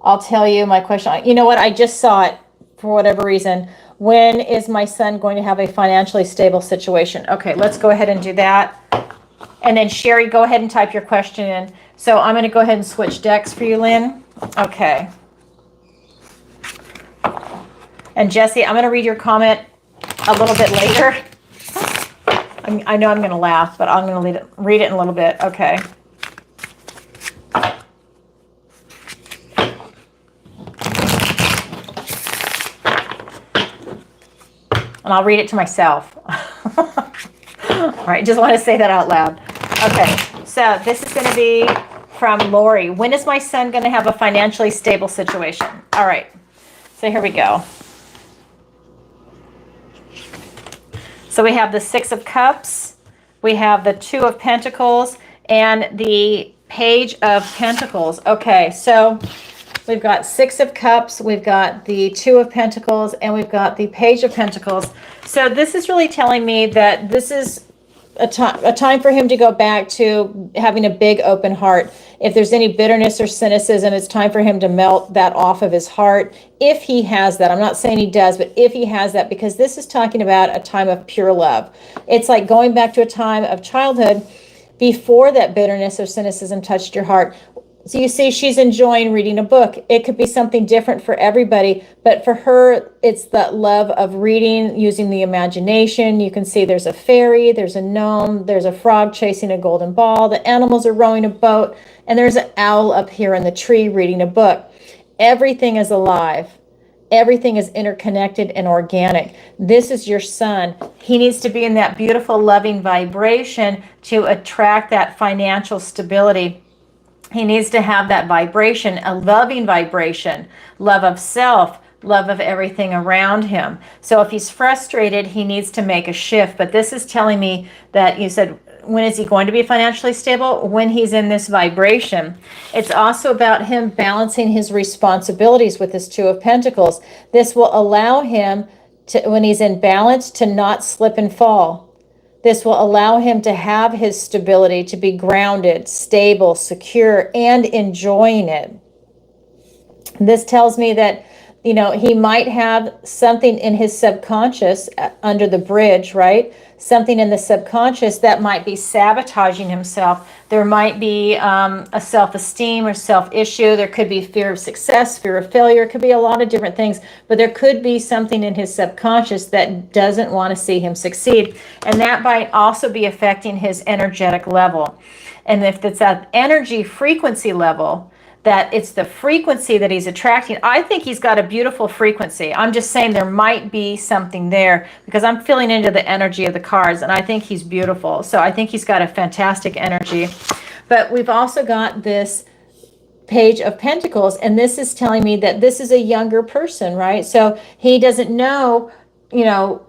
I'll tell you my question. You know what? I just saw it for whatever reason. When is my son going to have a financially stable situation? Okay, let's go ahead and do that. And then Sherry, go ahead and type your question in. So I'm going to go ahead and switch decks for you, Lynn. Okay. And Jesse, I'm going to read your comment a little bit later. I know I'm going to laugh, but I'm going to read it in a little bit. Okay. And I'll read it to myself. All right, just want to say that out loud. Okay, so this is going to be from Lori. When is my son going to have a financially stable situation? All right, so here we go. So we have the Six of Cups, we have the Two of Pentacles, and the Page of Pentacles. Okay, so we've got Six of Cups, we've got the Two of Pentacles, and we've got the Page of Pentacles. So this is really telling me that this is a time for him to go back to having a big open heart. If there's any bitterness or cynicism, it's time for him to melt that off of his heart. If he has that, I'm not saying he does, but if he has that, because this is talking about a time of pure love. It's like going back to a time of childhood before that bitterness or cynicism touched your heart. So you see, she's enjoying reading a book. It could be something different for everybody, but for her, it's that love of reading, using the imagination. You can see there's a fairy, there's a gnome, there's a frog chasing a golden ball, the animals are rowing a boat, and there's an owl up here in the tree reading a book. Everything is alive. Everything is interconnected and organic. This is your son. He needs to be in that beautiful, loving vibration to attract that financial stability. He needs to have that vibration, a loving vibration, love of self, love of everything around him. So if he's frustrated, he needs to make a shift. But this is telling me that you said, when is he going to be financially stable? When he's in this vibration. It's also about him balancing his responsibilities with his Two of Pentacles. This will allow him to, when he's in balance, to not slip and fall. This will allow him to have his stability, to be grounded, stable, secure, and enjoying it. This tells me that, you know, he might have something in his subconscious under the bridge, right? Something in the subconscious that might be sabotaging himself. There might be a self-esteem or self-issue. There could be fear of success, fear of failure. It could be a lot of different things, but there could be something in his subconscious that doesn't want to see him succeed. And that might also be affecting his energetic level. And if it's at energy frequency level, that it's the frequency that he's attracting. I think he's got a beautiful frequency. I'm just saying there might be something there because I'm feeling into the energy of the cards and I think he's beautiful. So I think he's got a fantastic energy. But we've also got this Page of Pentacles, and this is telling me that this is a younger person, right? So he doesn't know, you know,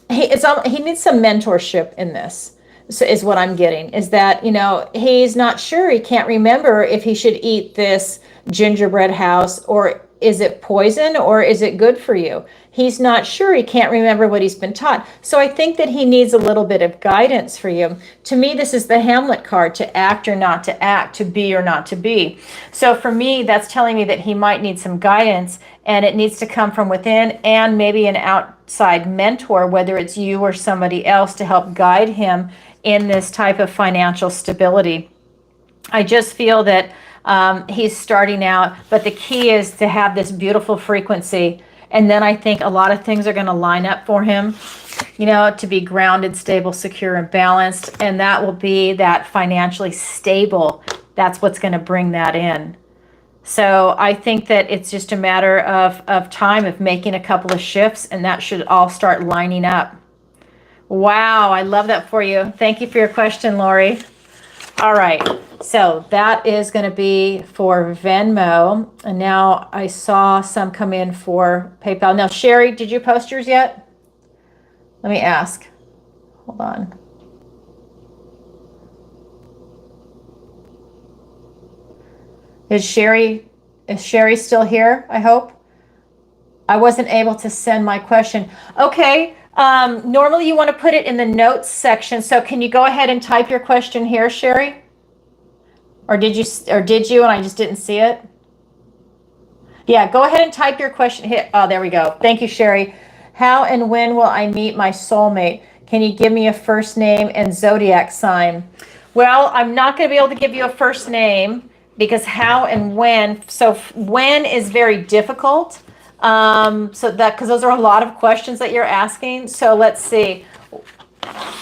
he needs some mentorship in this. So is what I'm getting, is that, you know, he's not sure. He can't remember if he should eat this gingerbread house, or is it poison, or is it good for you? He's not sure. He can't remember what he's been taught. So I think that he needs a little bit of guidance for you. To me, this is the Hamlet card, to act or not to act, to be or not to be. So for me, that's telling me that he might need some guidance, and it needs to come from within and maybe an outside mentor, whether it's you or somebody else, to help guide him in this type of financial stability. I just feel that he's starting out, but the key is to have this beautiful frequency. And then I think a lot of things are going to line up for him, you know, to be grounded, stable, secure, and balanced. And that will be that financially stable. That's what's going to bring that in. So I think that it's just a matter of time, of making a couple of shifts, and that should all start lining up. Wow, I love that for you. Thank you for your question, Lori. All right, so that is going to be for Venmo. And now I saw some come in for PayPal. Now, Sherry, did you post yours yet? Let me ask. Hold on. Is Sherry still here, I hope? I wasn't able to send my question. Okay. Normally you want to put it in the notes section. So can you go ahead and type your question here, Sherry? Or did you and I just didn't see it? Yeah, go ahead and type your question. Oh, there we go. Thank you, Sherry. How and when will I meet my soulmate? Can you give me a first name and zodiac sign? Well, I'm not going to be able to give you a first name because how and when. So when is very difficult. Because those are a lot of questions that you're asking. So let's see.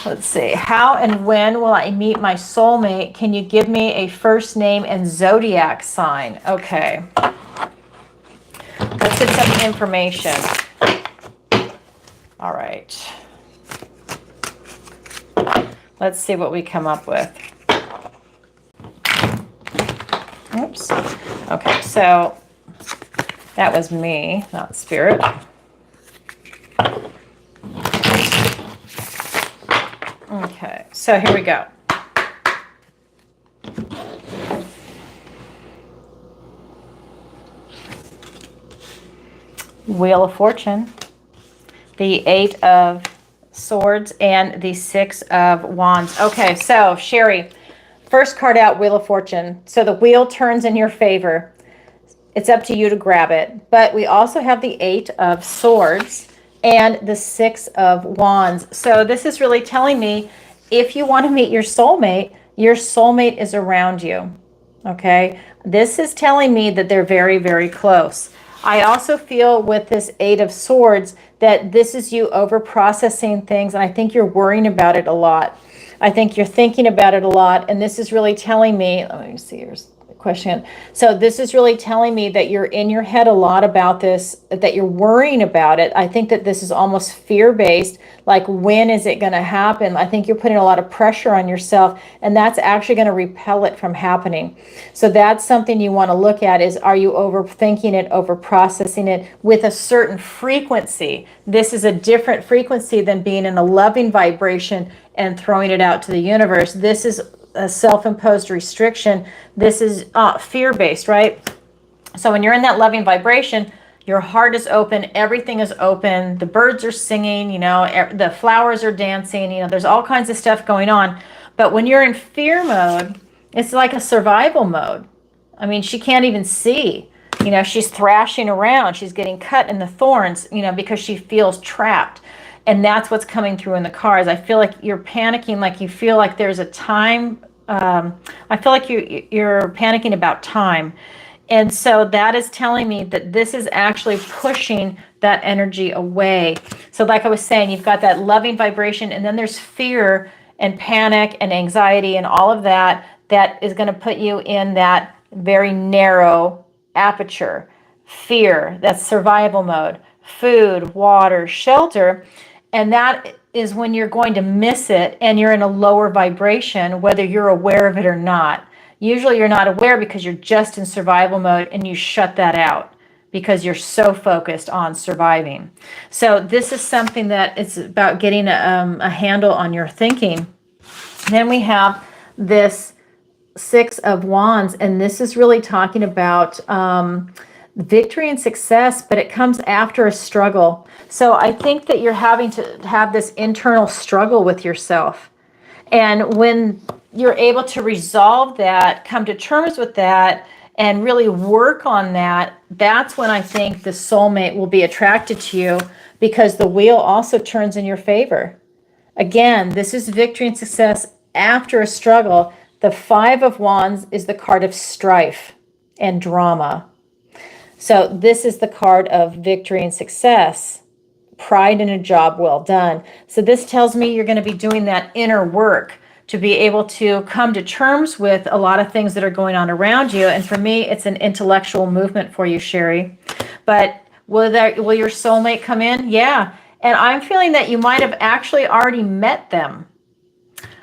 Let's see. How and when will I meet my soulmate? Can you give me a first name and zodiac sign? Okay. Let's get some information. All right. Let's see what we come up with. Oops. Okay, so that was me, not spirit. Okay, so here we go. Wheel of Fortune, the 8 of Swords, and the 6 of Wands. Okay, so Sherry, first card out, Wheel of Fortune. So the wheel turns in your favor. It's up to you to grab it. But we also have the 8 of Swords and the 6 of Wands. So this is really telling me if you want to meet your soulmate is around you. Okay, this is telling me that they're very, very close. I also feel with this 8 of Swords that this is you over processing things, and I think you're worrying about it a lot. I think you're thinking about it a lot, and this is really telling me, let me see, here's the question. So this is really telling me that you're in your head a lot about this, that you're worrying about it. I think that this is almost fear-based, like when is it going to happen? I think you're putting a lot of pressure on yourself, and that's actually going to repel it from happening. So that's something you want to look at is, are you overthinking it, over processing it with a certain frequency? This is a different frequency than being in a loving vibration and throwing it out to the universe. This is a self-imposed restriction. This is fear-based, right? So when you're in that loving vibration, your heart is open, everything is open, the birds are singing, the flowers are dancing, there's all kinds of stuff going on. But when you're in fear mode, it's like a survival mode. I mean, she can't even see. She's thrashing around. She's getting cut in the thorns, because she feels trapped. And that's what's coming through in the cards. I feel like you're panicking, like you feel like there's a time. I feel like you're panicking about time. And so that is telling me that this is actually pushing that energy away. So like I was saying, you've got that loving vibration, and then there's fear and panic and anxiety and all of that is going to put you in that very narrow aperture. Fear, that's survival mode. Food, water, shelter. And that is when you're going to miss it and you're in a lower vibration, whether you're aware of it or not. Usually you're not aware because you're just in survival mode and you shut that out because you're so focused on surviving. So this is something that it's about getting a handle on your thinking. Then we have this 6 of Wands, and this is really talking about victory and success, but it comes after a struggle. So I think that you're having to have this internal struggle with yourself. And when you're able to resolve that, come to terms with that, and really work on that, that's when I think the soulmate will be attracted to you, because the wheel also turns in your favor. Again, this is victory and success after a struggle. The 5 of Wands is the card of strife and drama. So this is the card of victory and success, pride in a job well done. So this tells me you're going to be doing that inner work to be able to come to terms with a lot of things that are going on around you. And for me, it's an intellectual movement for you, Sherry. But will your soulmate come in? Yeah. And I'm feeling that you might have actually already met them.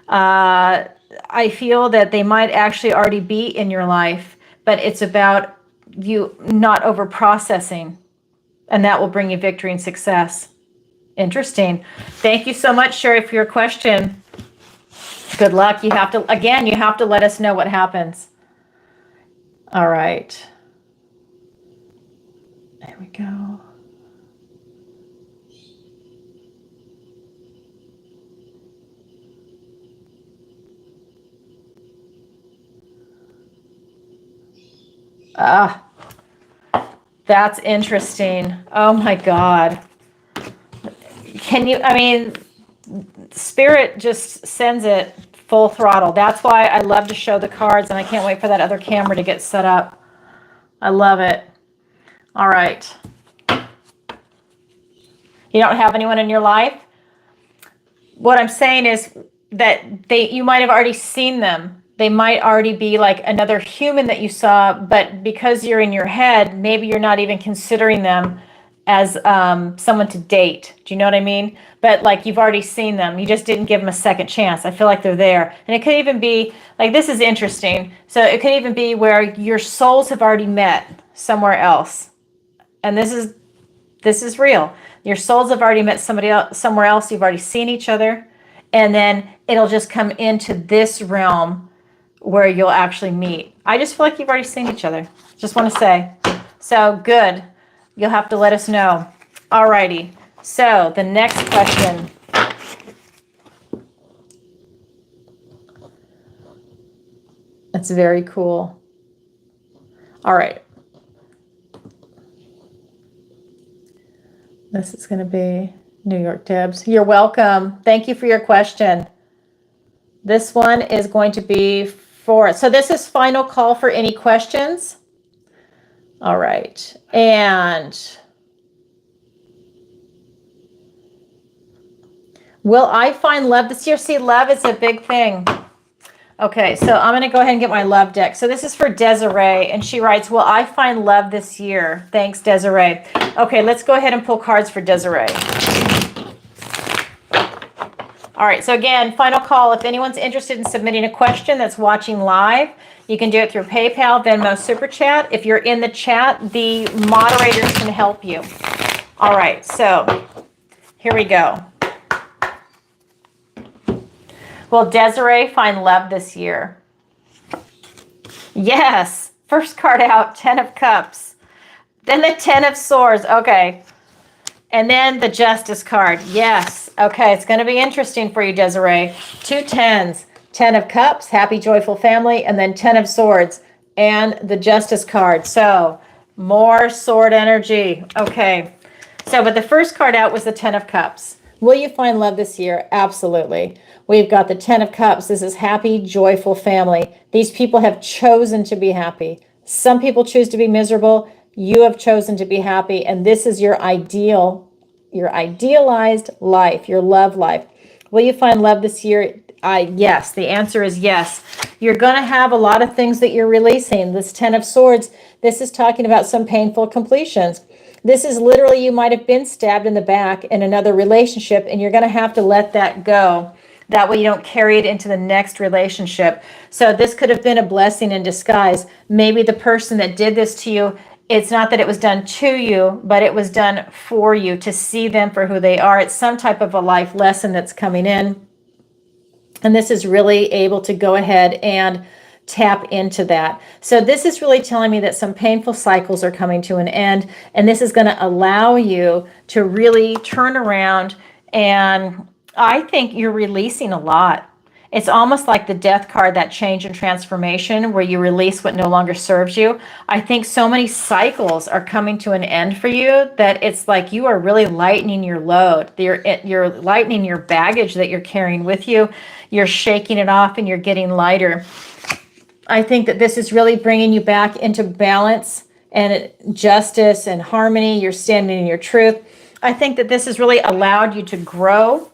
I feel that they might actually already be in your life, but it's about you not over processing, and that will bring you victory and success. Interesting. Thank you so much, Sherry, for your question. Good luck. You have to let us know what happens. All right. There we go. That's interesting. Oh my God. Can you, I mean, Spirit just sends it full throttle. That's why I love to show the cards, and I can't wait for that other camera to get set up. I love it. All right. You don't have anyone in your life? What I'm saying is that you might have already seen them. They might already be like another human that you saw, but because you're in your head, maybe you're not even considering them as someone to date. Do you know what I mean? But like you've already seen them. You just didn't give them a second chance. I feel like they're there. And it could even be, like, this is interesting. So it could even be where your souls have already met somewhere else. And this is real. Your souls have already met somebody else, somewhere else. You've already seen each other. And then it'll just come into this realm where you'll actually meet. I just feel like you've already seen each other. Just want to say. So good. You'll have to let us know. Alrighty. So the next question. That's very cool. All right. This is going to be New York Debs. You're welcome. Thank you for your question. This one is going to be for, so this is final call for any questions. All right. And will I find love this year? See, love is a big thing. Okay, so I'm going to go ahead and get my love deck. So this is for Desiree, and she writes, will I find love this year? Thanks, Desiree. Okay, let's go ahead and pull cards for Desiree. All right, so again, final call. If anyone's interested in submitting a question that's watching live, you can do it through PayPal, Venmo, Super Chat. If you're in the chat, the moderators can help you. All right, so here we go. Will Desiree find love this year? Yes. First card out, 10 of Cups. Then the 10 of Swords. Okay. And then the Justice card. Yes. Okay, it's going to be interesting for you, Desiree. 2 10s. 10 of Cups, happy, joyful family, and then 10 of Swords and the Justice card. So more sword energy. Okay. So, but the first card out was the 10 of Cups. Will you find love this year? Absolutely. We've got the 10 of Cups. This is happy, joyful family. These people have chosen to be happy. Some people choose to be miserable. You have chosen to be happy. And this is your ideal, your idealized life, your love life. Will you find love this year? Yes. The answer is yes. You're going to have a lot of things that you're releasing. This 10 of Swords, this is talking about some painful completions. This is literally, you might have been stabbed in the back in another relationship, and you're going to have to let that go. That way you don't carry it into the next relationship. So this could have been a blessing in disguise. Maybe the person that did this to you, it's not that it was done to you, but it was done for you to see them for who they are. It's some type of a life lesson that's coming in. And this is really able to go ahead and tap into that. So this is really telling me that some painful cycles are coming to an end, and this is going to allow you to really turn around, and I think you're releasing a lot. It's almost like the Death card, that change and transformation where you release what no longer serves you. I think so many cycles are coming to an end for you that it's like you are really lightening your load. You're lightening your baggage that you're carrying with you. You're shaking it off and you're getting lighter. I think that this is really bringing you back into balance and justice and harmony. You're standing in your truth. I think that this has really allowed you to grow.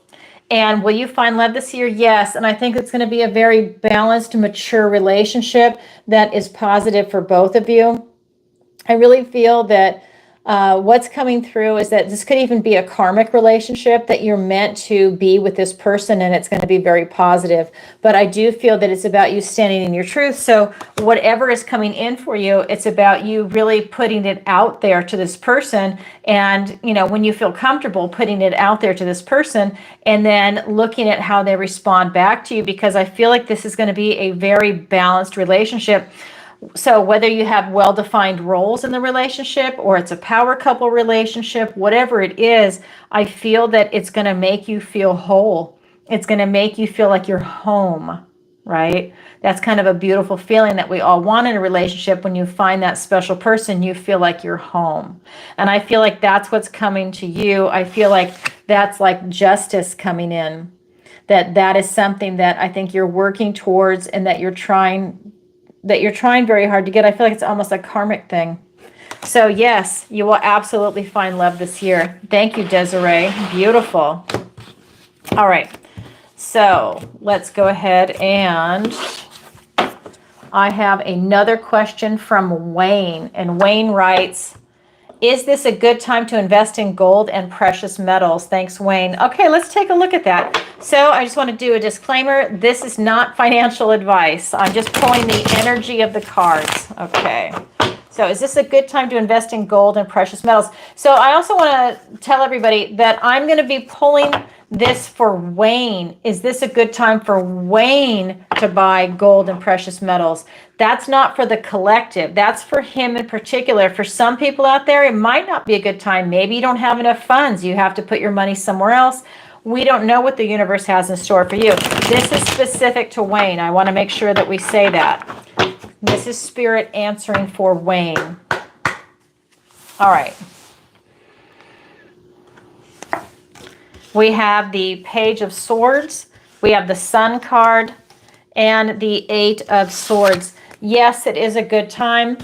And will you find love this year? Yes. And I think it's going to be a very balanced, mature relationship that is positive for both of you. I really feel that what's coming through is that this could even be a karmic relationship, that you're meant to be with this person, and it's going to be very positive. But I do feel that it's about you standing in your truth. So whatever is coming in for you, it's about you really putting it out there to this person. And, you know, when you feel comfortable putting it out there to this person and then looking at how they respond back to you, because I feel like this is going to be a very balanced relationship. So whether you have well-defined roles in the relationship or it's a power couple relationship, whatever it is, I feel that it's going to make you feel whole. It's going to make you feel like you're home. right? That's kind of a beautiful feeling that we all want in a relationship. When you find that special person, you feel like you're home. And I feel like that's what's coming to you. I feel like that's like justice coming in. That is something that I think you're working towards, and that you're trying very hard to get. I feel like it's almost a karmic thing. So yes, you will absolutely find love this year. Thank you, Desiree. Beautiful. All right. So let's go ahead, and I have another question from Wayne. And Wayne writes, is this a good time to invest in gold and precious metals? Thanks, Wayne. Okay, let's take a look at that. So I just want to do a disclaimer. This is not financial advice. I'm just pulling the energy of the cards. Okay. So is this a good time to invest in gold and precious metals? So I also want to tell everybody that I'm going to be pulling this for Wayne. Is this a good time for Wayne to buy gold and precious metals? That's not for the collective. That's for him in particular. For some people out there, it might not be a good time. Maybe you don't have enough funds. You have to put your money somewhere else. We don't know what the universe has in store for you. This is specific to Wayne. I want to make sure that we say that. This is Spirit answering for Wayne. All right. We have the Page of Swords. We have the Sun card and the Eight of Swords. Yes, it is a good time.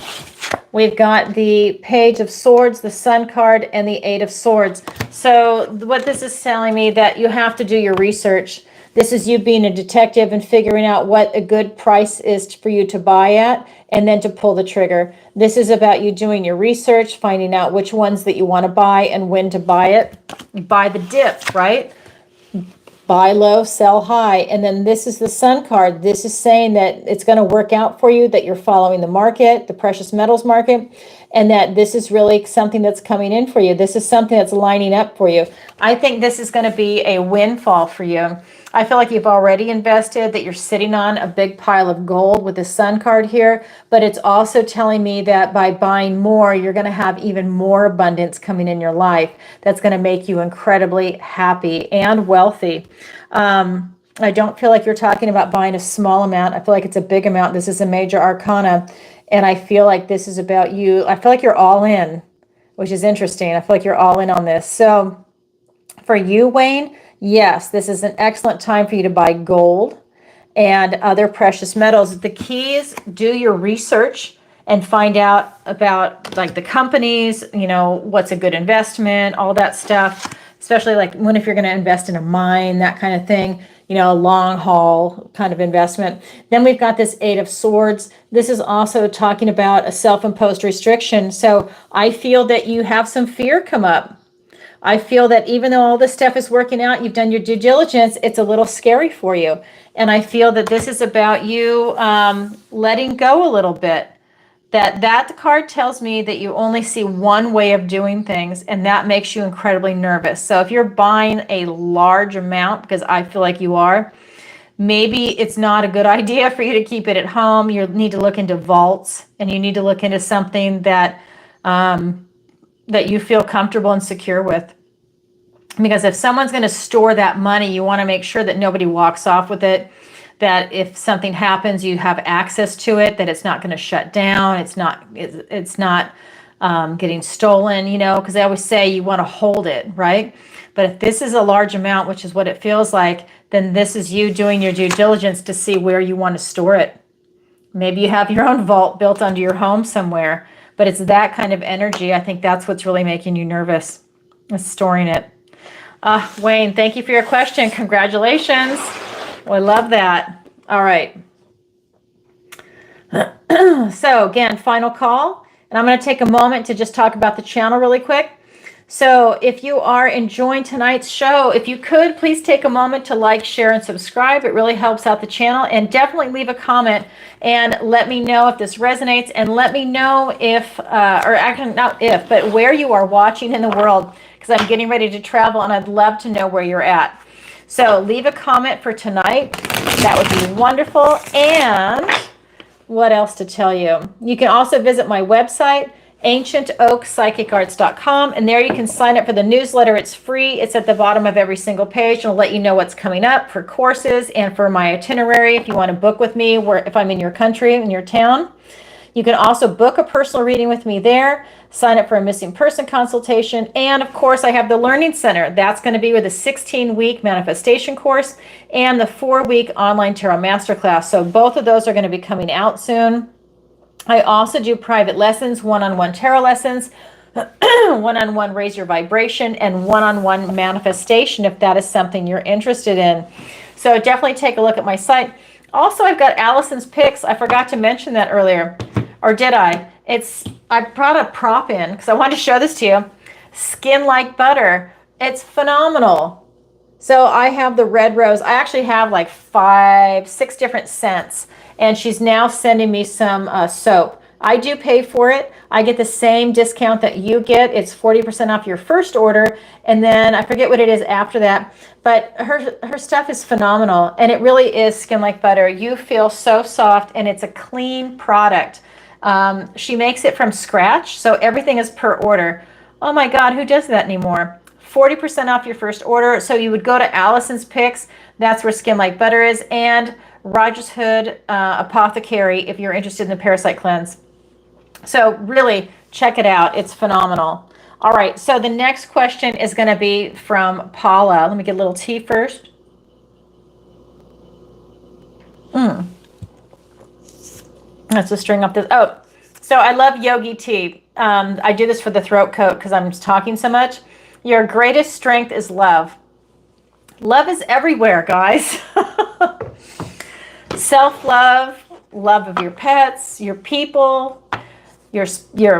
We've got the Page of Swords, the Sun card, and the Eight of Swords. So what this is telling me, that you have to do your research. This is you being a detective and figuring out what a good price is for you to buy at, and then to pull the trigger. This is about you doing your research, finding out which ones that you want to buy and when to buy it. Buy the dip, right? Buy low, sell high. And then this is the Sun card. This is saying that it's going to work out for you, that you're following the market, the precious metals market, and that this is really something that's coming in for you. This is something that's lining up for you. I think this is going to be a windfall for you. I feel like you've already invested, that you're sitting on a big pile of gold with the Sun card here, but it's also telling me that by buying more, you're going to have even more abundance coming in your life. That's going to make you incredibly happy and wealthy. I don't feel like you're talking about buying a small amount. I feel like it's a big amount. This is a major arcana, and I feel like this is about you. I feel like you're all in, which is interesting. I feel like you're all in on this. So for you, Wayne, yes, this is an excellent time for you to buy gold and other precious metals. The key is do your research and find out about like the companies, you know, what's a good investment, all that stuff, especially like if you're going to invest in a mine, that kind of thing, you know, a long haul kind of investment. Then we've got this Eight of Swords. This is also talking about a self-imposed restriction. So I feel that you have some fear come up. I feel that even though all this stuff is working out, you've done your due diligence, it's a little scary for you. And I feel that this is about you letting go a little bit. That card tells me that you only see one way of doing things, and that makes you incredibly nervous. So if you're buying a large amount, because I feel like you are, maybe it's not a good idea for you to keep it at home. You need to look into vaults, and you need to look into something that that you feel comfortable and secure with. Because if someone's going to store that money, you want to make sure that nobody walks off with it, that if something happens, you have access to it, that it's not going to shut down, it's not getting stolen, you know, because they always say you want to hold it, right? But if this is a large amount, which is what it feels like, then this is you doing your due diligence to see where you want to store it. Maybe you have your own vault built onto your home somewhere, but it's that kind of energy. I think that's what's really making you nervous, is storing it. Wayne, thank you for your question. Congratulations. Well, I love that. All right. So again, final call. And I'm going to take a moment to just talk about the channel really quick. So if you are enjoying tonight's show, if you could, please take a moment to like, share, and subscribe. It really helps out the channel. And definitely leave a comment and let me know if this resonates. And let me know if, or actually not if, but where you are watching in the world, because I'm getting ready to travel and I'd love to know where you're at. So leave a comment for tonight. That would be wonderful. And what else to tell you? You can also visit my website ancientoakpsychicarts.com, and there you can sign up for the newsletter. It's free. It's at the bottom of every single page. It'll let you know what's coming up for courses and for my itinerary if you want to book with me, if I'm in your country, in your town. You can also book a personal reading with me there, sign up for a missing person consultation, and of course I have the Learning Center. That's going to be with a 16-week manifestation course and the 4-week online tarot masterclass. So both of those are going to be coming out soon. I also do private lessons, one-on-one tarot lessons, one-on-one raise your vibration, and one-on-one manifestation if that is something you're interested in. So definitely take a look at my site. Also, I've got Alison's picks. I forgot to mention that earlier. Or did I? I brought a prop in because I wanted to show this to you. Skin Like Butter. It's phenomenal. So I have the red rose. I actually have like 5, 6 different scents. And she's now sending me some soap. I do pay for it. I get the same discount that you get. It's 40% off your first order. And then I forget what it is after that. But her stuff is phenomenal. And it really is skin like butter. You feel so soft and it's a clean product. She makes it from scratch. So everything is per order. Oh my God, who does that anymore? 40% off your first order. So you would go to Alison's Picks. That's where Skin Like Butter is. And Rogers Hood Apothecary if you're interested in the Parasite Cleanse. So really check it out. It's phenomenal. All right. So the next question is going to be from Paula. Let me get a little tea first. Let's just string up this. Oh, so I love yogi tea. I do this for the throat coat because I'm talking so much. Your greatest strength is love. Love is everywhere, guys. Self-love, love of your pets, your people, your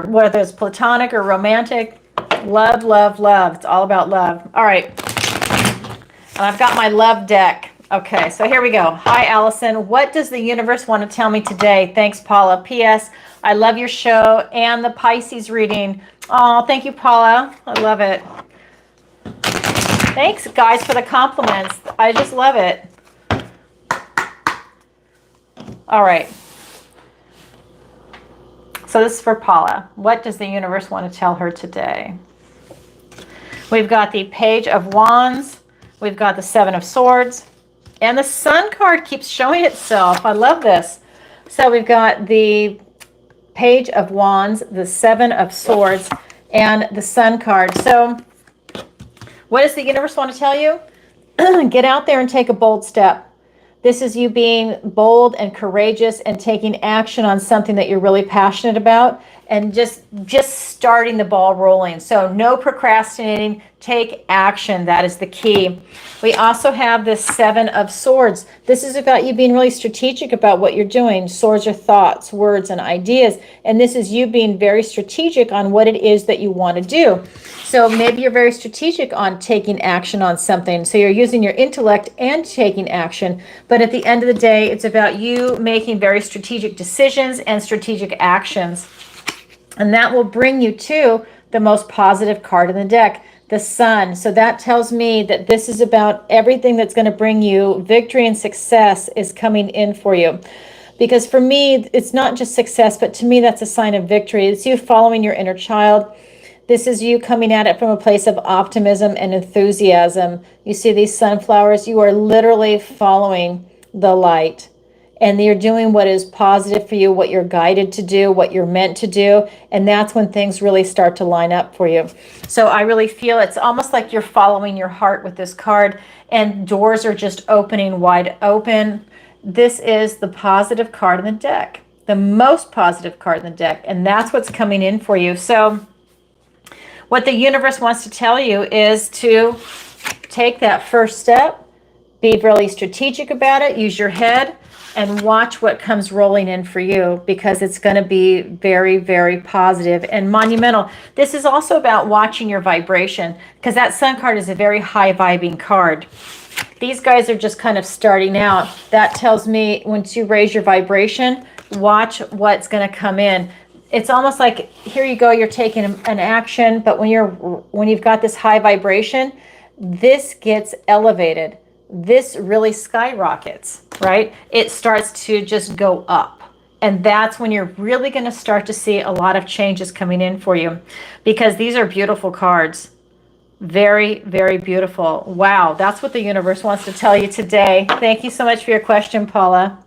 whether it's platonic or romantic. Love, love, love. It's all about love. All right. And I've got my love deck. Okay, so here we go. Hi, Alison. What does the universe want to tell me today? Thanks, Paula. P.S. I love your show and the Pisces reading. Oh, thank you, Paula. I love it. Thanks, guys, for the compliments. I just love it. All right. So this is for Paula. What does the universe want to tell her today? We've got the Page of Wands. We've got the 7 of Swords. And the Sun card keeps showing itself. I love this. So we've got the Page of Wands, the 7 of Swords, and the Sun card. So what does the universe want to tell you? Get out there and take a bold step. This is you being bold and courageous and taking action on something that you're really passionate about and just starting the ball rolling. So no procrastinating, take action. That is the key. We also have the 7 of Swords. This is about you being really strategic about what you're doing. Swords are thoughts, words, and ideas. And this is you being very strategic on what it is that you want to do. So maybe you're very strategic on taking action on something. So you're using your intellect and taking action. But at the end of the day, it's about you making very strategic decisions and strategic actions. And that will bring you to the most positive card in the deck, the Sun. So that tells me that this is about everything that's going to bring you victory and success is coming in for you. Because for me, it's not just success, but to me, that's a sign of victory. It's you following your inner child. This is you coming at it from a place of optimism and enthusiasm. You see these sunflowers, you are literally following the light. And you're doing what is positive for you, what you're guided to do, what you're meant to do. And that's when things really start to line up for you. So I really feel it's almost like you're following your heart with this card and doors are just opening wide open. This is the positive card in the deck, the most positive card in the deck. And that's what's coming in for you. So what the universe wants to tell you is to take that first step, be really strategic about it, use your head, and watch what comes rolling in for you because it's going to be very, very positive and monumental. This is also about watching your vibration because that Sun card is a very high vibing card. These guys are just kind of starting out. That tells me once you raise your vibration, watch what's going to come in. It's almost like here you go, you're taking an action, but when you've got this high vibration, this gets elevated. This really skyrockets, right? It starts to just go up. And that's when you're really going to start to see a lot of changes coming in for you, because these are beautiful cards. Very, very beautiful. Wow, that's what the universe wants to tell you today. Thank you so much for your question, Paula.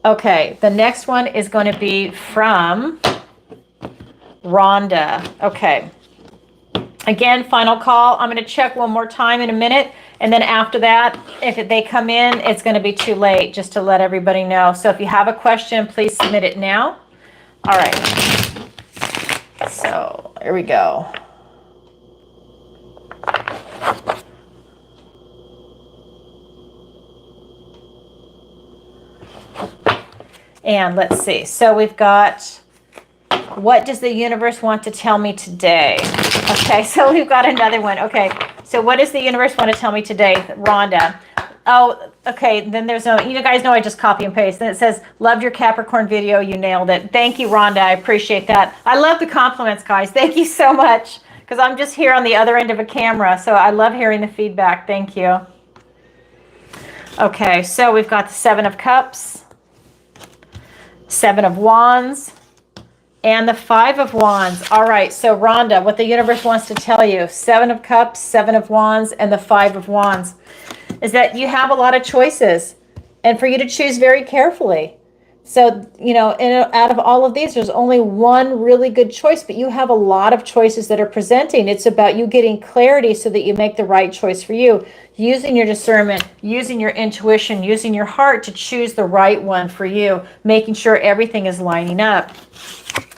Okay, the next one is going to be from Rhonda. Okay. Again, final call. I'm going to check one more time in a minute. And then after that, if they come in, it's going to be too late, just to let everybody know. So if you have a question, please submit it now. All right. So here we go. And let's see. So we've got, what does the universe want to tell me today? Okay, so we've got another one. Okay, so what does the universe want to tell me today, Rhonda? Oh, okay, then there's no, you guys know I just copy and paste. Then it says, loved your Capricorn video, you nailed it. Thank you, Rhonda, I appreciate that. I love the compliments, guys. Thank you so much, because I'm just here on the other end of a camera, so I love hearing the feedback. Thank you. Okay, so we've got the 7 of Cups, 7 of Wands, and the 5 of Wands. All right, so Rhonda, what the universe wants to tell you, 7 of Cups, 7 of Wands, and the 5 of Wands, is that you have a lot of choices, and for you to choose very carefully. So, you know, out of all of these, there's only one really good choice, but you have a lot of choices that are presenting. It's about you getting clarity so that you make the right choice for you, using your discernment, using your intuition, using your heart to choose the right one for you, making sure everything is lining up.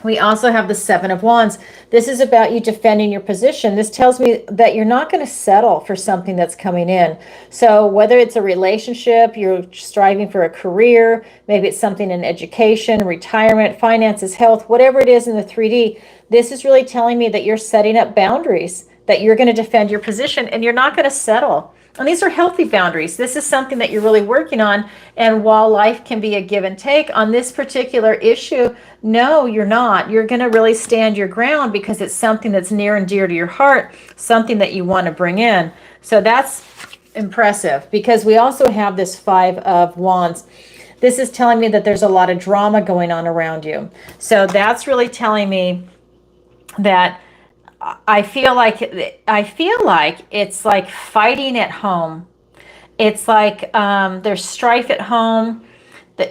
We also have the 7 of Wands. This is about you defending your position. This tells me that you're not going to settle for something that's coming in. So whether it's a relationship, you're striving for a career, maybe it's something in education, retirement, finances, health, whatever it is in the 3D, this is really telling me that you're setting up boundaries, that you're going to defend your position and you're not going to settle. And these are healthy boundaries. This is something that you're really working on. And while life can be a give and take on this particular issue, no, you're not. You're going to really stand your ground because it's something that's near and dear to your heart, something that you want to bring in. So that's impressive, because we also have this 5 of Wands. This is telling me that there's a lot of drama going on around you. So that's really telling me that I feel like it's like fighting at home. It's like there's strife at home.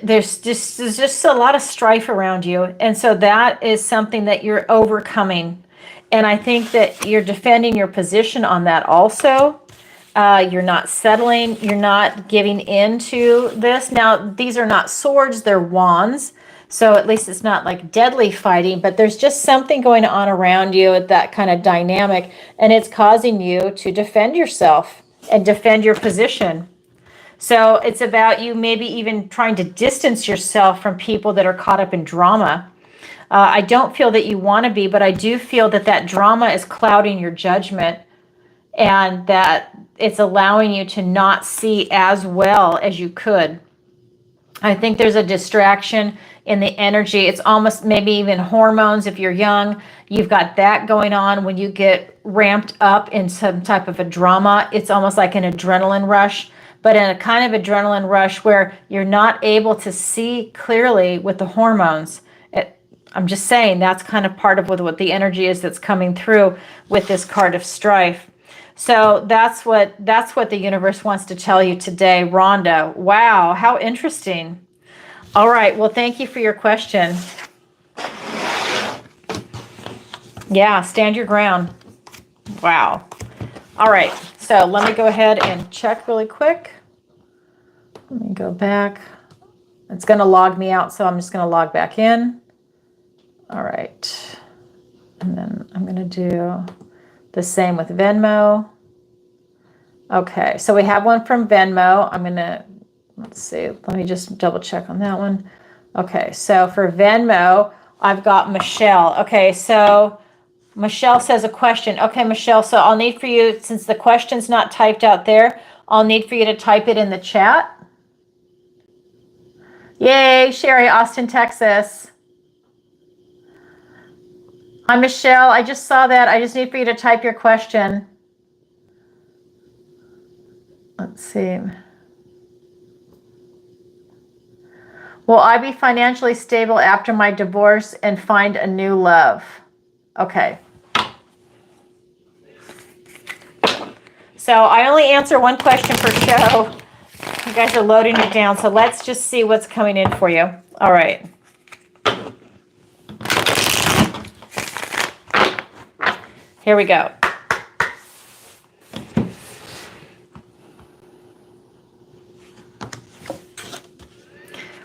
There's just a lot of strife around you. And so that is something that you're overcoming. And I think that you're defending your position on that also. You're not settling. You're not giving into this. Now, these are not swords. They're wands. So at least it's not like deadly fighting, but there's just something going on around you at that kind of dynamic, and it's causing you to defend yourself and defend your position. So it's about you maybe even trying to distance yourself from people that are caught up in drama. I don't feel that you want to be, but I do feel that that drama is clouding your judgment, and that it's allowing you to not see as well as you could. I think there's a distraction in the energy. It's almost maybe even hormones. If you're young, you've got that going on. When you get ramped up in some type of a drama, it's almost like an adrenaline rush, but in a kind of adrenaline rush where you're not able to see clearly with the hormones. I'm just saying that's kind of part of what the energy is that's coming through with this card of strife. So that's what the universe wants to tell you today, Rhonda. Wow, how interesting. All right, well, thank you for your question. Yeah, stand your ground. Wow. All right, so let me go ahead and check really quick. Let me go back. It's going to log me out, so I'm just going to log back in. All right. And then I'm going to do the same with Venmo. Okay, so we have one from Venmo. I'm going to, let's see, let me just double check on that one. Okay, so for Venmo, I've got Michelle. Okay, so Michelle says a question. Okay, Michelle, so I'll need for you, since the question's not typed out there, I'll need for you to type it in the chat. Yay, Sherry, Austin, Texas. Hi, Michelle. I just saw that. I just need for you to type your question. Let's see. Will I be financially stable after my divorce and find a new love? Okay. So I only answer one question per show. You guys are loading it down, so let's just see what's coming in for you. All right. Here we go.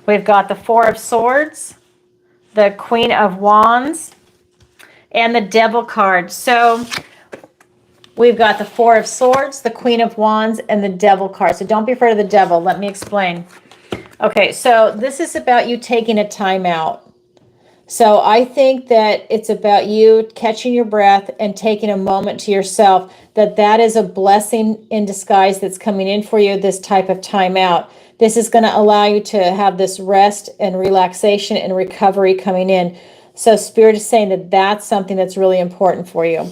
We've got the Four of Swords, the Queen of Wands, and the Devil card. So we've got the Four of Swords, the Queen of Wands, and the Devil card. So don't be afraid of the devil. Let me explain. Okay, so this is about you taking a time out. So I think that it's about you catching your breath and taking a moment to yourself, that is a blessing in disguise that's coming in for you, this type of time out. This is going to allow you to have this rest and relaxation and recovery coming in. So Spirit is saying that that's something that's really important for you.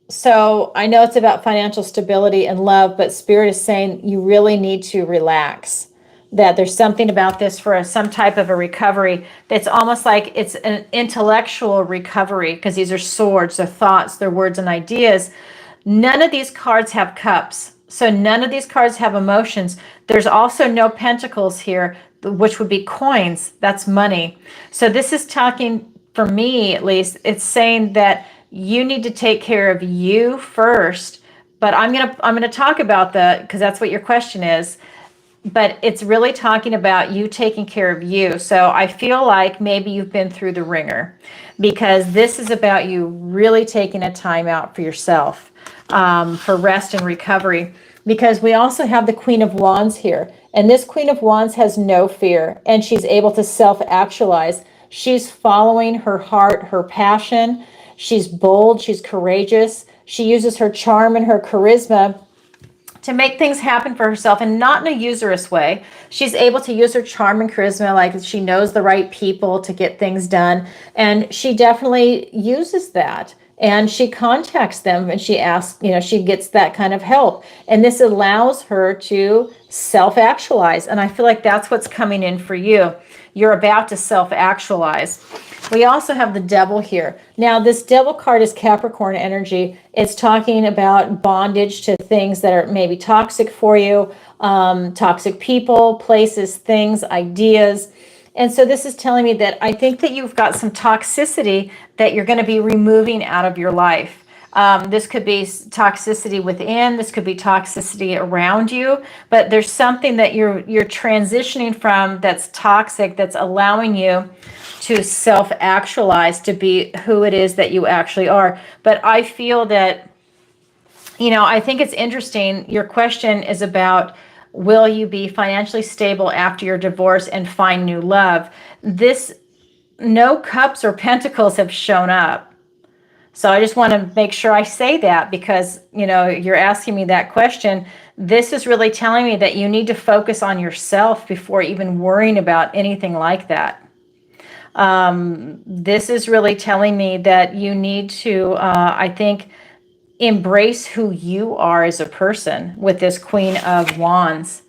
So I know it's about financial stability and love, but Spirit is saying you really need to relax. That there's something about this for some type of a recovery that's almost like it's an intellectual recovery, because these are swords, they're thoughts, they're words and ideas. None of these cards have cups. So none of these cards have emotions. There's also no pentacles here, which would be coins. That's money. So this is talking, for me at least, it's saying that you need to take care of you first. But I'm gonna talk about because that's what your question is. But it's really talking about you taking care of you. So I feel like maybe you've been through the ringer, because this is about you really taking a time out for yourself, for rest and recovery. Because we also have the Queen of Wands here. And this Queen of Wands has no fear, and she's able to self-actualize. She's following her heart, her passion. She's bold, she's courageous. She uses her charm and her charisma to make things happen for herself, and not in a usurious way. She's able to use her charm and charisma, like she knows the right people to get things done. And she definitely uses that. And she contacts them and she asks, she gets that kind of help. And this allows her to self-actualize. And I feel like that's what's coming in for you. You're about to self-actualize. We also have the Devil here. Now, this Devil card is Capricorn energy. It's talking about bondage to things that are maybe toxic for you, toxic people, places, things, ideas. And so this is telling me that I think that you've got some toxicity that you're going to be removing out of your life. This could be toxicity within, this could be toxicity around you, but there's something that you're transitioning from that's toxic, that's allowing you to self-actualize, to be who it is that you actually are. But I feel that, I think it's interesting. Your question is about, will you be financially stable after your divorce and find new love? No cups or pentacles have shown up. So I just want to make sure I say that, because, you're asking me that question. This is really telling me that you need to focus on yourself before even worrying about anything like that. This is really telling me that you need to, I think, embrace who you are as a person with this Queen of Wands.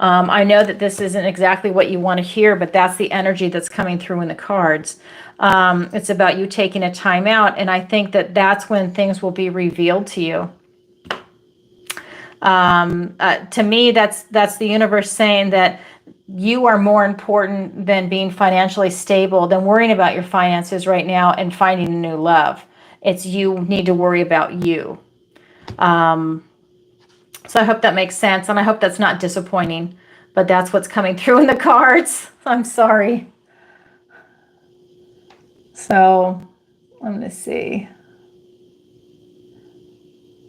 I know that this isn't exactly what you want to hear, but that's the energy that's coming through in the cards. It's about you taking a time out, and I think that that's when things will be revealed to you. To me, that's the universe saying that you are more important than being financially stable, than worrying about your finances right now and finding a new love. It's you need to worry about you. So I hope that makes sense, and I hope that's not disappointing, but that's what's coming through in the cards. I'm sorry. So let me see.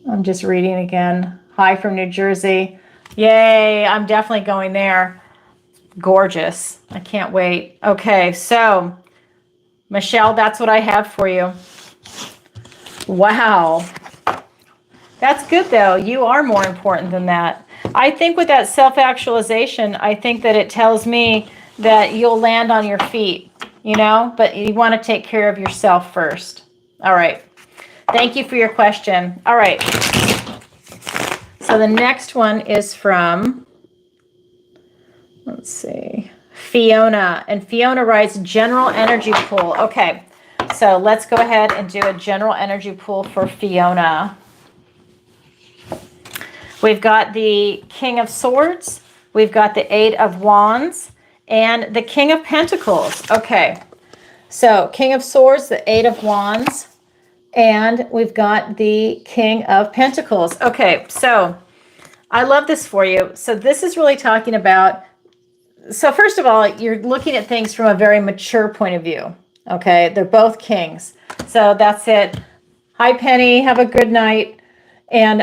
I'm just reading again. Hi from New Jersey. Yay, I'm definitely going there. Gorgeous. I can't wait. Okay, so Michelle, that's what I have for you. Wow. That's good, though. You are more important than that. I think with that self-actualization, I think that it tells me that you'll land on your feet, but you want to take care of yourself first. All right. Thank you for your question. All right. So the next one is from, let's see, Fiona. And Fiona writes general energy pool. Okay, so let's go ahead and do a general energy pool for Fiona. We've got the King of Swords, we've got the Eight of Wands, and the King of Pentacles. Okay, so King of Swords, the Eight of Wands, and we've got the King of Pentacles. Okay, so I love this for you. So this is really talking about, so first of all, you're looking at things from a very mature point of view. Okay, they're both kings. So that's it. Hi, Penny. Have a good night. And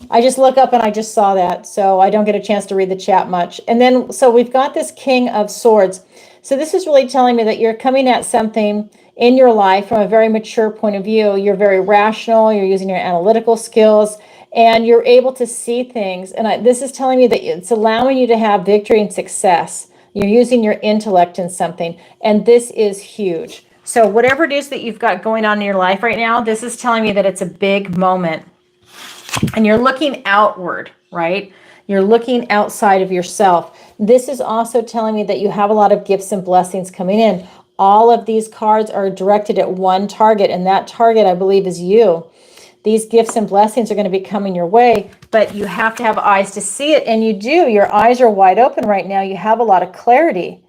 I just look up and I just saw that. So I don't get a chance to read the chat much. And then, so we've got this King of Swords. So this is really telling me that you're coming at something in your life from a very mature point of view. You're very rational. You're using your analytical skills. And you're able to see things. And this is telling me that it's allowing you to have victory and success. You're using your intellect in something. And this is huge. So whatever it is that you've got going on in your life right now, this is telling me that it's a big moment. And you're looking outward, right? You're looking outside of yourself. This is also telling me that you have a lot of gifts and blessings coming in. All of these cards are directed at one target. And that target, I believe, is you. These gifts and blessings are going to be coming your way, but you have to have eyes to see it. And you do. Your eyes are wide open right now. You have a lot of clarity.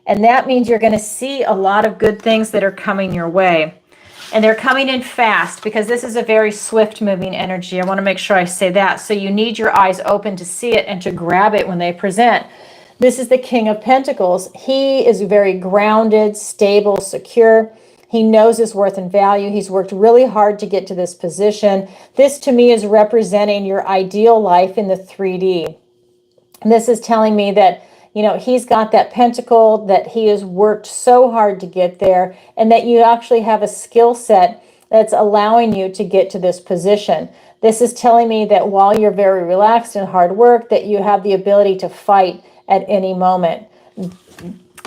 And that means you're going to see a lot of good things that are coming your way. And they're coming in fast because this is a very swift moving energy. I want to make sure I say that. So you need your eyes open to see it and to grab it when they present. This is the King of Pentacles. He is very grounded, stable, secure. He knows his worth and value. He's worked really hard to get to this position. This to me is representing your ideal life in the 3D. And this is telling me that, you know, he's got that pentacle, that he has worked so hard to get there, and that you actually have a skill set that's allowing you to get to this position. This is telling me that while you're very relaxed and hard work, that you have the ability to fight at any moment.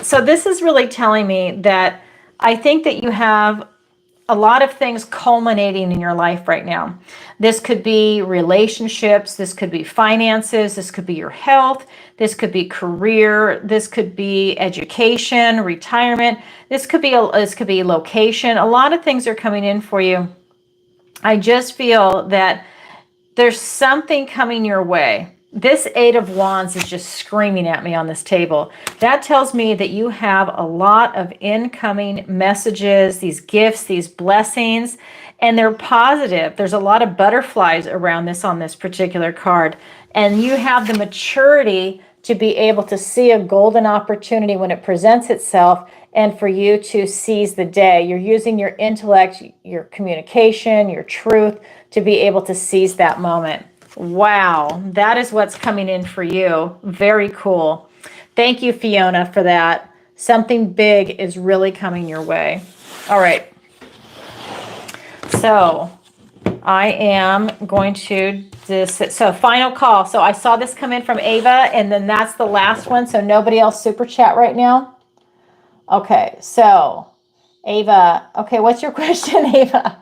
So this is really telling me that I think that you have a lot of things culminating in your life right now. This could be relationships, this could be finances, this could be your health, this could be career, this could be education, retirement, this could be location. A lot of things are coming in for you. I just feel that there's something coming your way. This Eight of Wands is just screaming at me on this table. That tells me that you have a lot of incoming messages, these gifts, these blessings, and they're positive. There's a lot of butterflies around this on this particular card. And you have the maturity to be able to see a golden opportunity when it presents itself and for you to seize the day. You're using your intellect, your communication, your truth to be able to seize that moment. Wow, that is what's coming in for you. Very cool. Thank you, Fiona, for that. Something big is really coming your way. All right. So I am going to so final call. So I saw this come in from Ava, and then that's the last one. So nobody else super chat right now. Okay, so Ava. Okay, what's your question, Ava?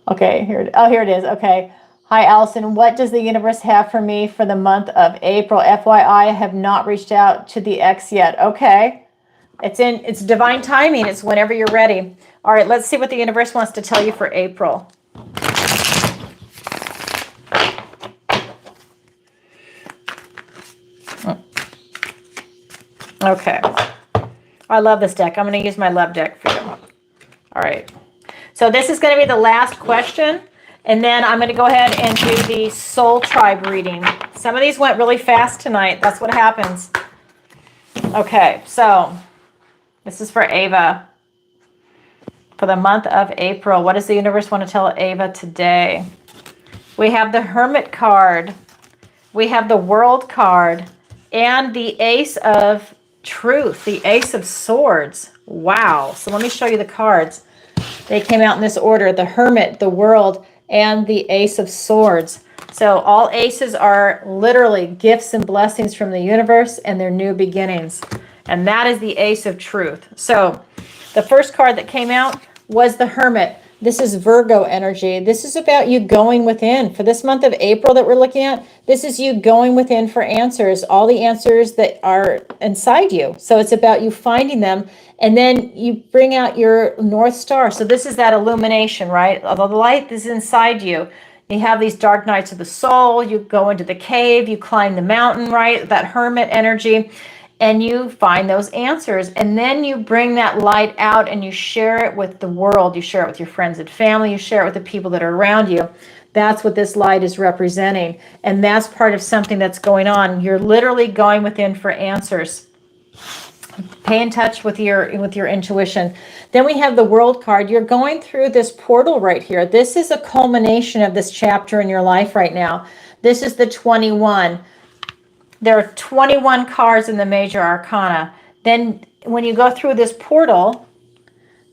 Okay, here it is. Okay. Hi, Alison. What does the universe have for me for the month of April? FYI, I have not reached out to the ex yet. Okay. It's divine timing. It's whenever you're ready. All right, let's see what the universe wants to tell you for April. Okay. I love this deck. I'm going to use my love deck for you. All right. So this is going to be the last question. And then I'm going to go ahead and do the Soul Tribe reading. Some of these went really fast tonight. That's what happens. Okay, so this is for Ava. For the month of April, what does the universe want to tell Ava today? We have the Hermit card. We have the World card. And the Ace of Truth, the Ace of Swords. Wow. So let me show you the cards. They came out in this order. The Hermit, the World, and the Ace of Swords. So all aces are literally gifts and blessings from the universe and their new beginnings. And that is the Ace of Truth. So the first card that came out was the Hermit. This is Virgo energy. This is about you going within. For this month of April that we're looking at, this is you going within for answers, all the answers that are inside you. So it's about you finding them, and then you bring out your North Star. So this is that illumination, right? The light is inside you. You have these dark nights of the soul. You go into the cave, you climb the mountain, right? That hermit energy. And you find those answers, and then you bring that light out and you share it with the world. You share it with your friends and family. You share it with the people that are around you. That's what this light is representing, and that's part of something that's going on. You're literally going within for answers. Pay in touch with your intuition. Then we have the World card. You're going through this portal right here. This is a culmination of this chapter in your life right now. This is the 21. There are 21 cards in the major arcana. Then when you go through this portal,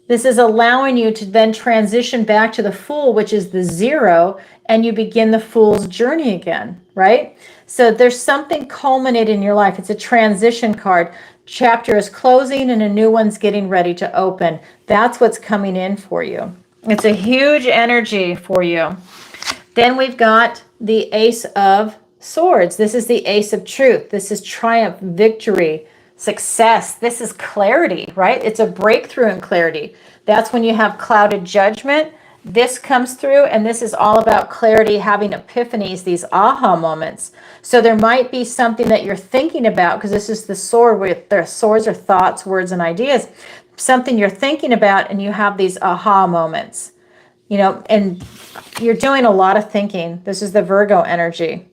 this is allowing you to then transition back to the Fool, which is the 0, and you begin the Fool's journey again, right? So there's something culminating in your life. It's a transition card. Chapter is closing and a new one's getting ready to open. That's what's coming in for you. It's a huge energy for you. Then we've got the Ace of Swords. This is the Ace of Truth. This is triumph, victory, success. This is clarity, right? It's a breakthrough in clarity. That's when you have clouded judgment. This comes through, and this is all about clarity, having epiphanies, these aha moments. So there might be something that you're thinking about, because this is the sword, where the swords are thoughts, words, and ideas. Something you're thinking about, and you have these aha moments, you know, and you're doing a lot of thinking. This is the Virgo energy.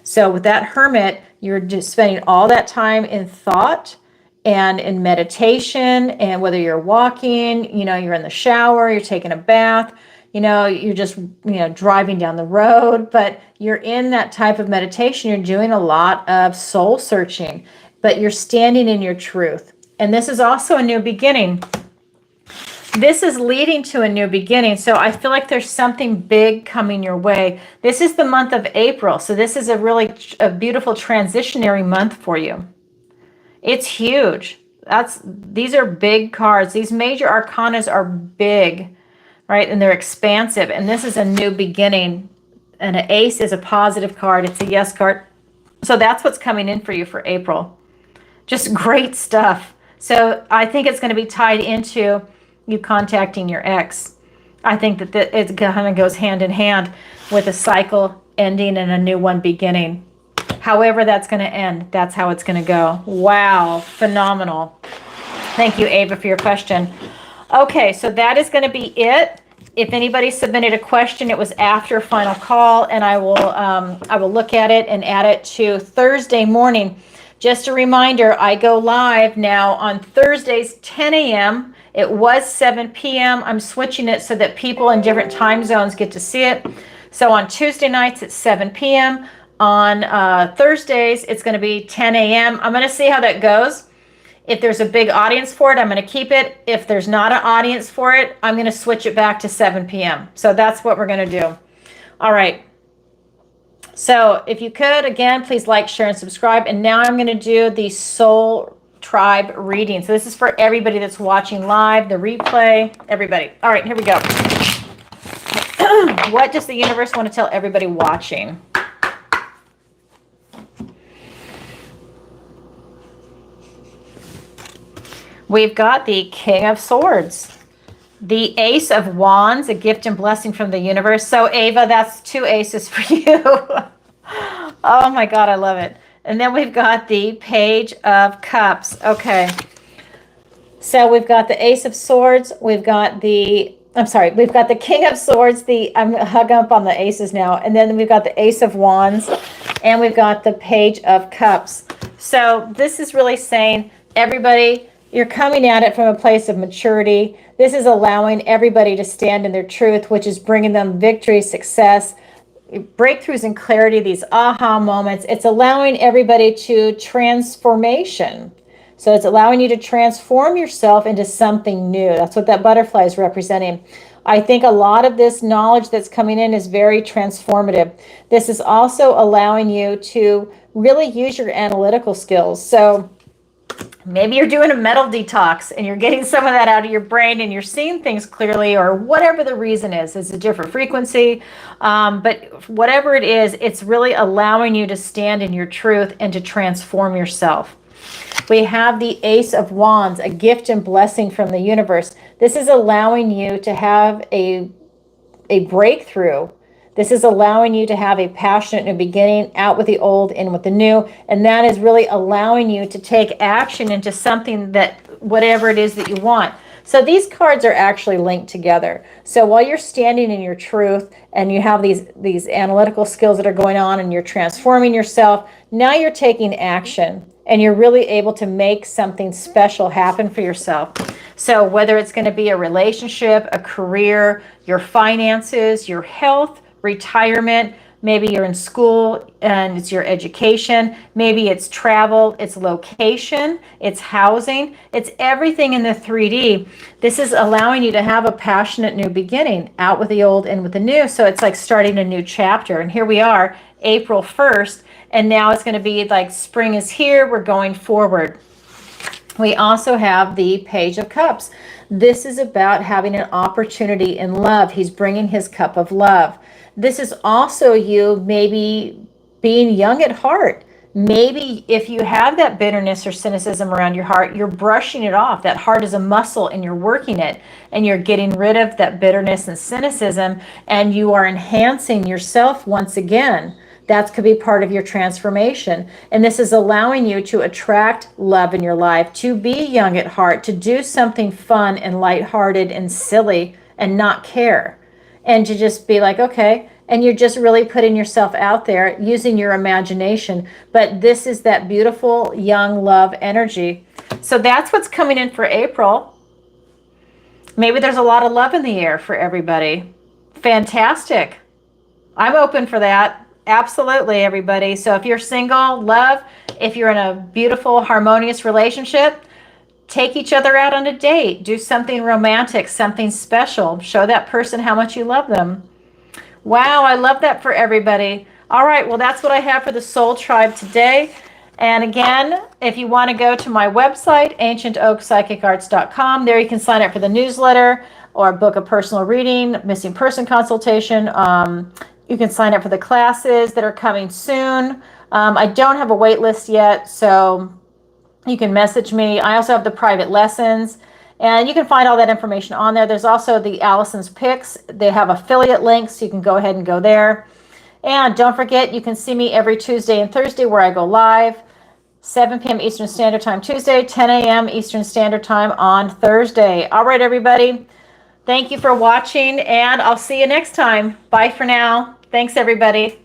So with that Hermit, you're just spending all that time in thought and in meditation, and whether you're walking, you know, you're in the shower, you're taking a bath, you know, you're just, you know, driving down the road, but you're in that type of meditation. You're doing a lot of soul searching, but you're standing in your truth. And this is also a new beginning. This is leading to a new beginning. So I feel like there's something big coming your way. This is the month of April. So this is a beautiful transitionary month for you. It's huge. These are big cards. These major arcanas are big, right? And they're expansive. And this is a new beginning. And an ace is a positive card. It's a yes card. So that's what's coming in for you for April. Just great stuff. So I think it's going to be tied into you contacting your ex. I think that it kind of goes hand in hand with a cycle ending and a new one beginning. However that's going to end, that's how it's going to go. Wow, phenomenal. Thank you, Ava, for your question. Okay, so that is going to be it. If anybody submitted a question, it was after final call, and I will look at it and add it to Thursday morning. Just a reminder, I go live now on Thursdays, 10 a.m. It was 7 p.m. I'm switching it so that people in different time zones get to see it. So on Tuesday nights, it's 7 p.m. On Thursdays, it's going to be 10 a.m. I'm going to see how that goes. If there's a big audience for it, I'm going to keep it. If there's not an audience for it, I'm going to switch it back to 7 p.m. So that's what we're going to do. All right. So if you could, again, please like, share, and subscribe. And now I'm going to do the Soul Tribe reading. So this is for everybody that's watching live, the replay, everybody. All right, here we go. What does the universe want to tell everybody watching? We've got the King of Swords, the Ace of Wands, a gift and blessing from the universe. So Ava, that's 2 aces for you. Oh my God, I love it. And then we've got the Page of Cups. Okay. So we've got the Ace of Swords. We've got the King of Swords. I'm hung up on the aces now. And then we've got the Ace of Wands. And we've got the Page of Cups. So this is really saying, everybody, you're coming at it from a place of maturity. This is allowing everybody to stand in their truth, which is bringing them victory, success, breakthroughs and clarity, these aha moments. It's allowing everybody to transformation. So it's allowing you to transform yourself into something new. That's what that butterfly is representing. I think a lot of this knowledge that's coming in is very transformative. This is also allowing you to really use your analytical skills. So Maybe you're doing a metal detox and you're getting some of that out of your brain and you're seeing things clearly, or whatever the reason is. It's a different frequency. But whatever it is, it's really allowing you to stand in your truth and to transform yourself. We have the Ace of Wands, a gift and blessing from the universe. This is allowing you to have a breakthrough. This is allowing you to have a passionate new beginning, out with the old, in with the new. And that is really allowing you to take action into something that, whatever it is that you want. So these cards are actually linked together. So while you're standing in your truth and you have these analytical skills that are going on and you're transforming yourself, now you're taking action and you're really able to make something special happen for yourself. So whether it's going to be a relationship, a career, your finances, your health, retirement, maybe you're in school and it's your education, maybe it's travel, it's location, it's housing, it's everything in the 3D. This is allowing you to have a passionate new beginning, out with the old, in with the new. So it's like starting a new chapter. And here we are, April 1st, and now it's going to be like spring is here, we're going forward. We also have the Page of Cups. This is about having an opportunity in love. He's bringing his cup of love. This is also you maybe being young at heart. Maybe if you have that bitterness or cynicism around your heart, you're brushing it off. That heart is a muscle and you're working it and you're getting rid of that bitterness and cynicism, and you are enhancing yourself once again. That could be part of your transformation. And this is allowing you to attract love in your life, to be young at heart, to do something fun and lighthearted and silly and not care. And to just be like, okay, and you're just really putting yourself out there using your imagination. But this is that beautiful young love energy. So that's what's coming in for April. Maybe there's a lot of love in the air for everybody. Fantastic. I'm open for that. Absolutely, everybody. So if you're single, love. If you're in a beautiful, harmonious relationship, take each other out on a date. Do something romantic, something special. Show that person how much you love them. Wow, I love that for everybody. All right, well, that's what I have for the Soul Tribe today. And again, if you want to go to my website, ancientoakpsychicarts.com, there you can sign up for the newsletter or book a personal reading, missing person consultation. You can sign up for the classes that are coming soon. I don't have a wait list yet, so you can message me. I also have the private lessons, and you can find all that information on there. There's also the Alison's Picks. They have affiliate links, so you can go ahead and go there. And don't forget, you can see me every Tuesday and Thursday where I go live, 7 p.m. Eastern Standard Time Tuesday, 10 a.m. Eastern Standard Time on Thursday. All right, everybody. Thank you for watching, and I'll see you next time. Bye for now. Thanks, everybody.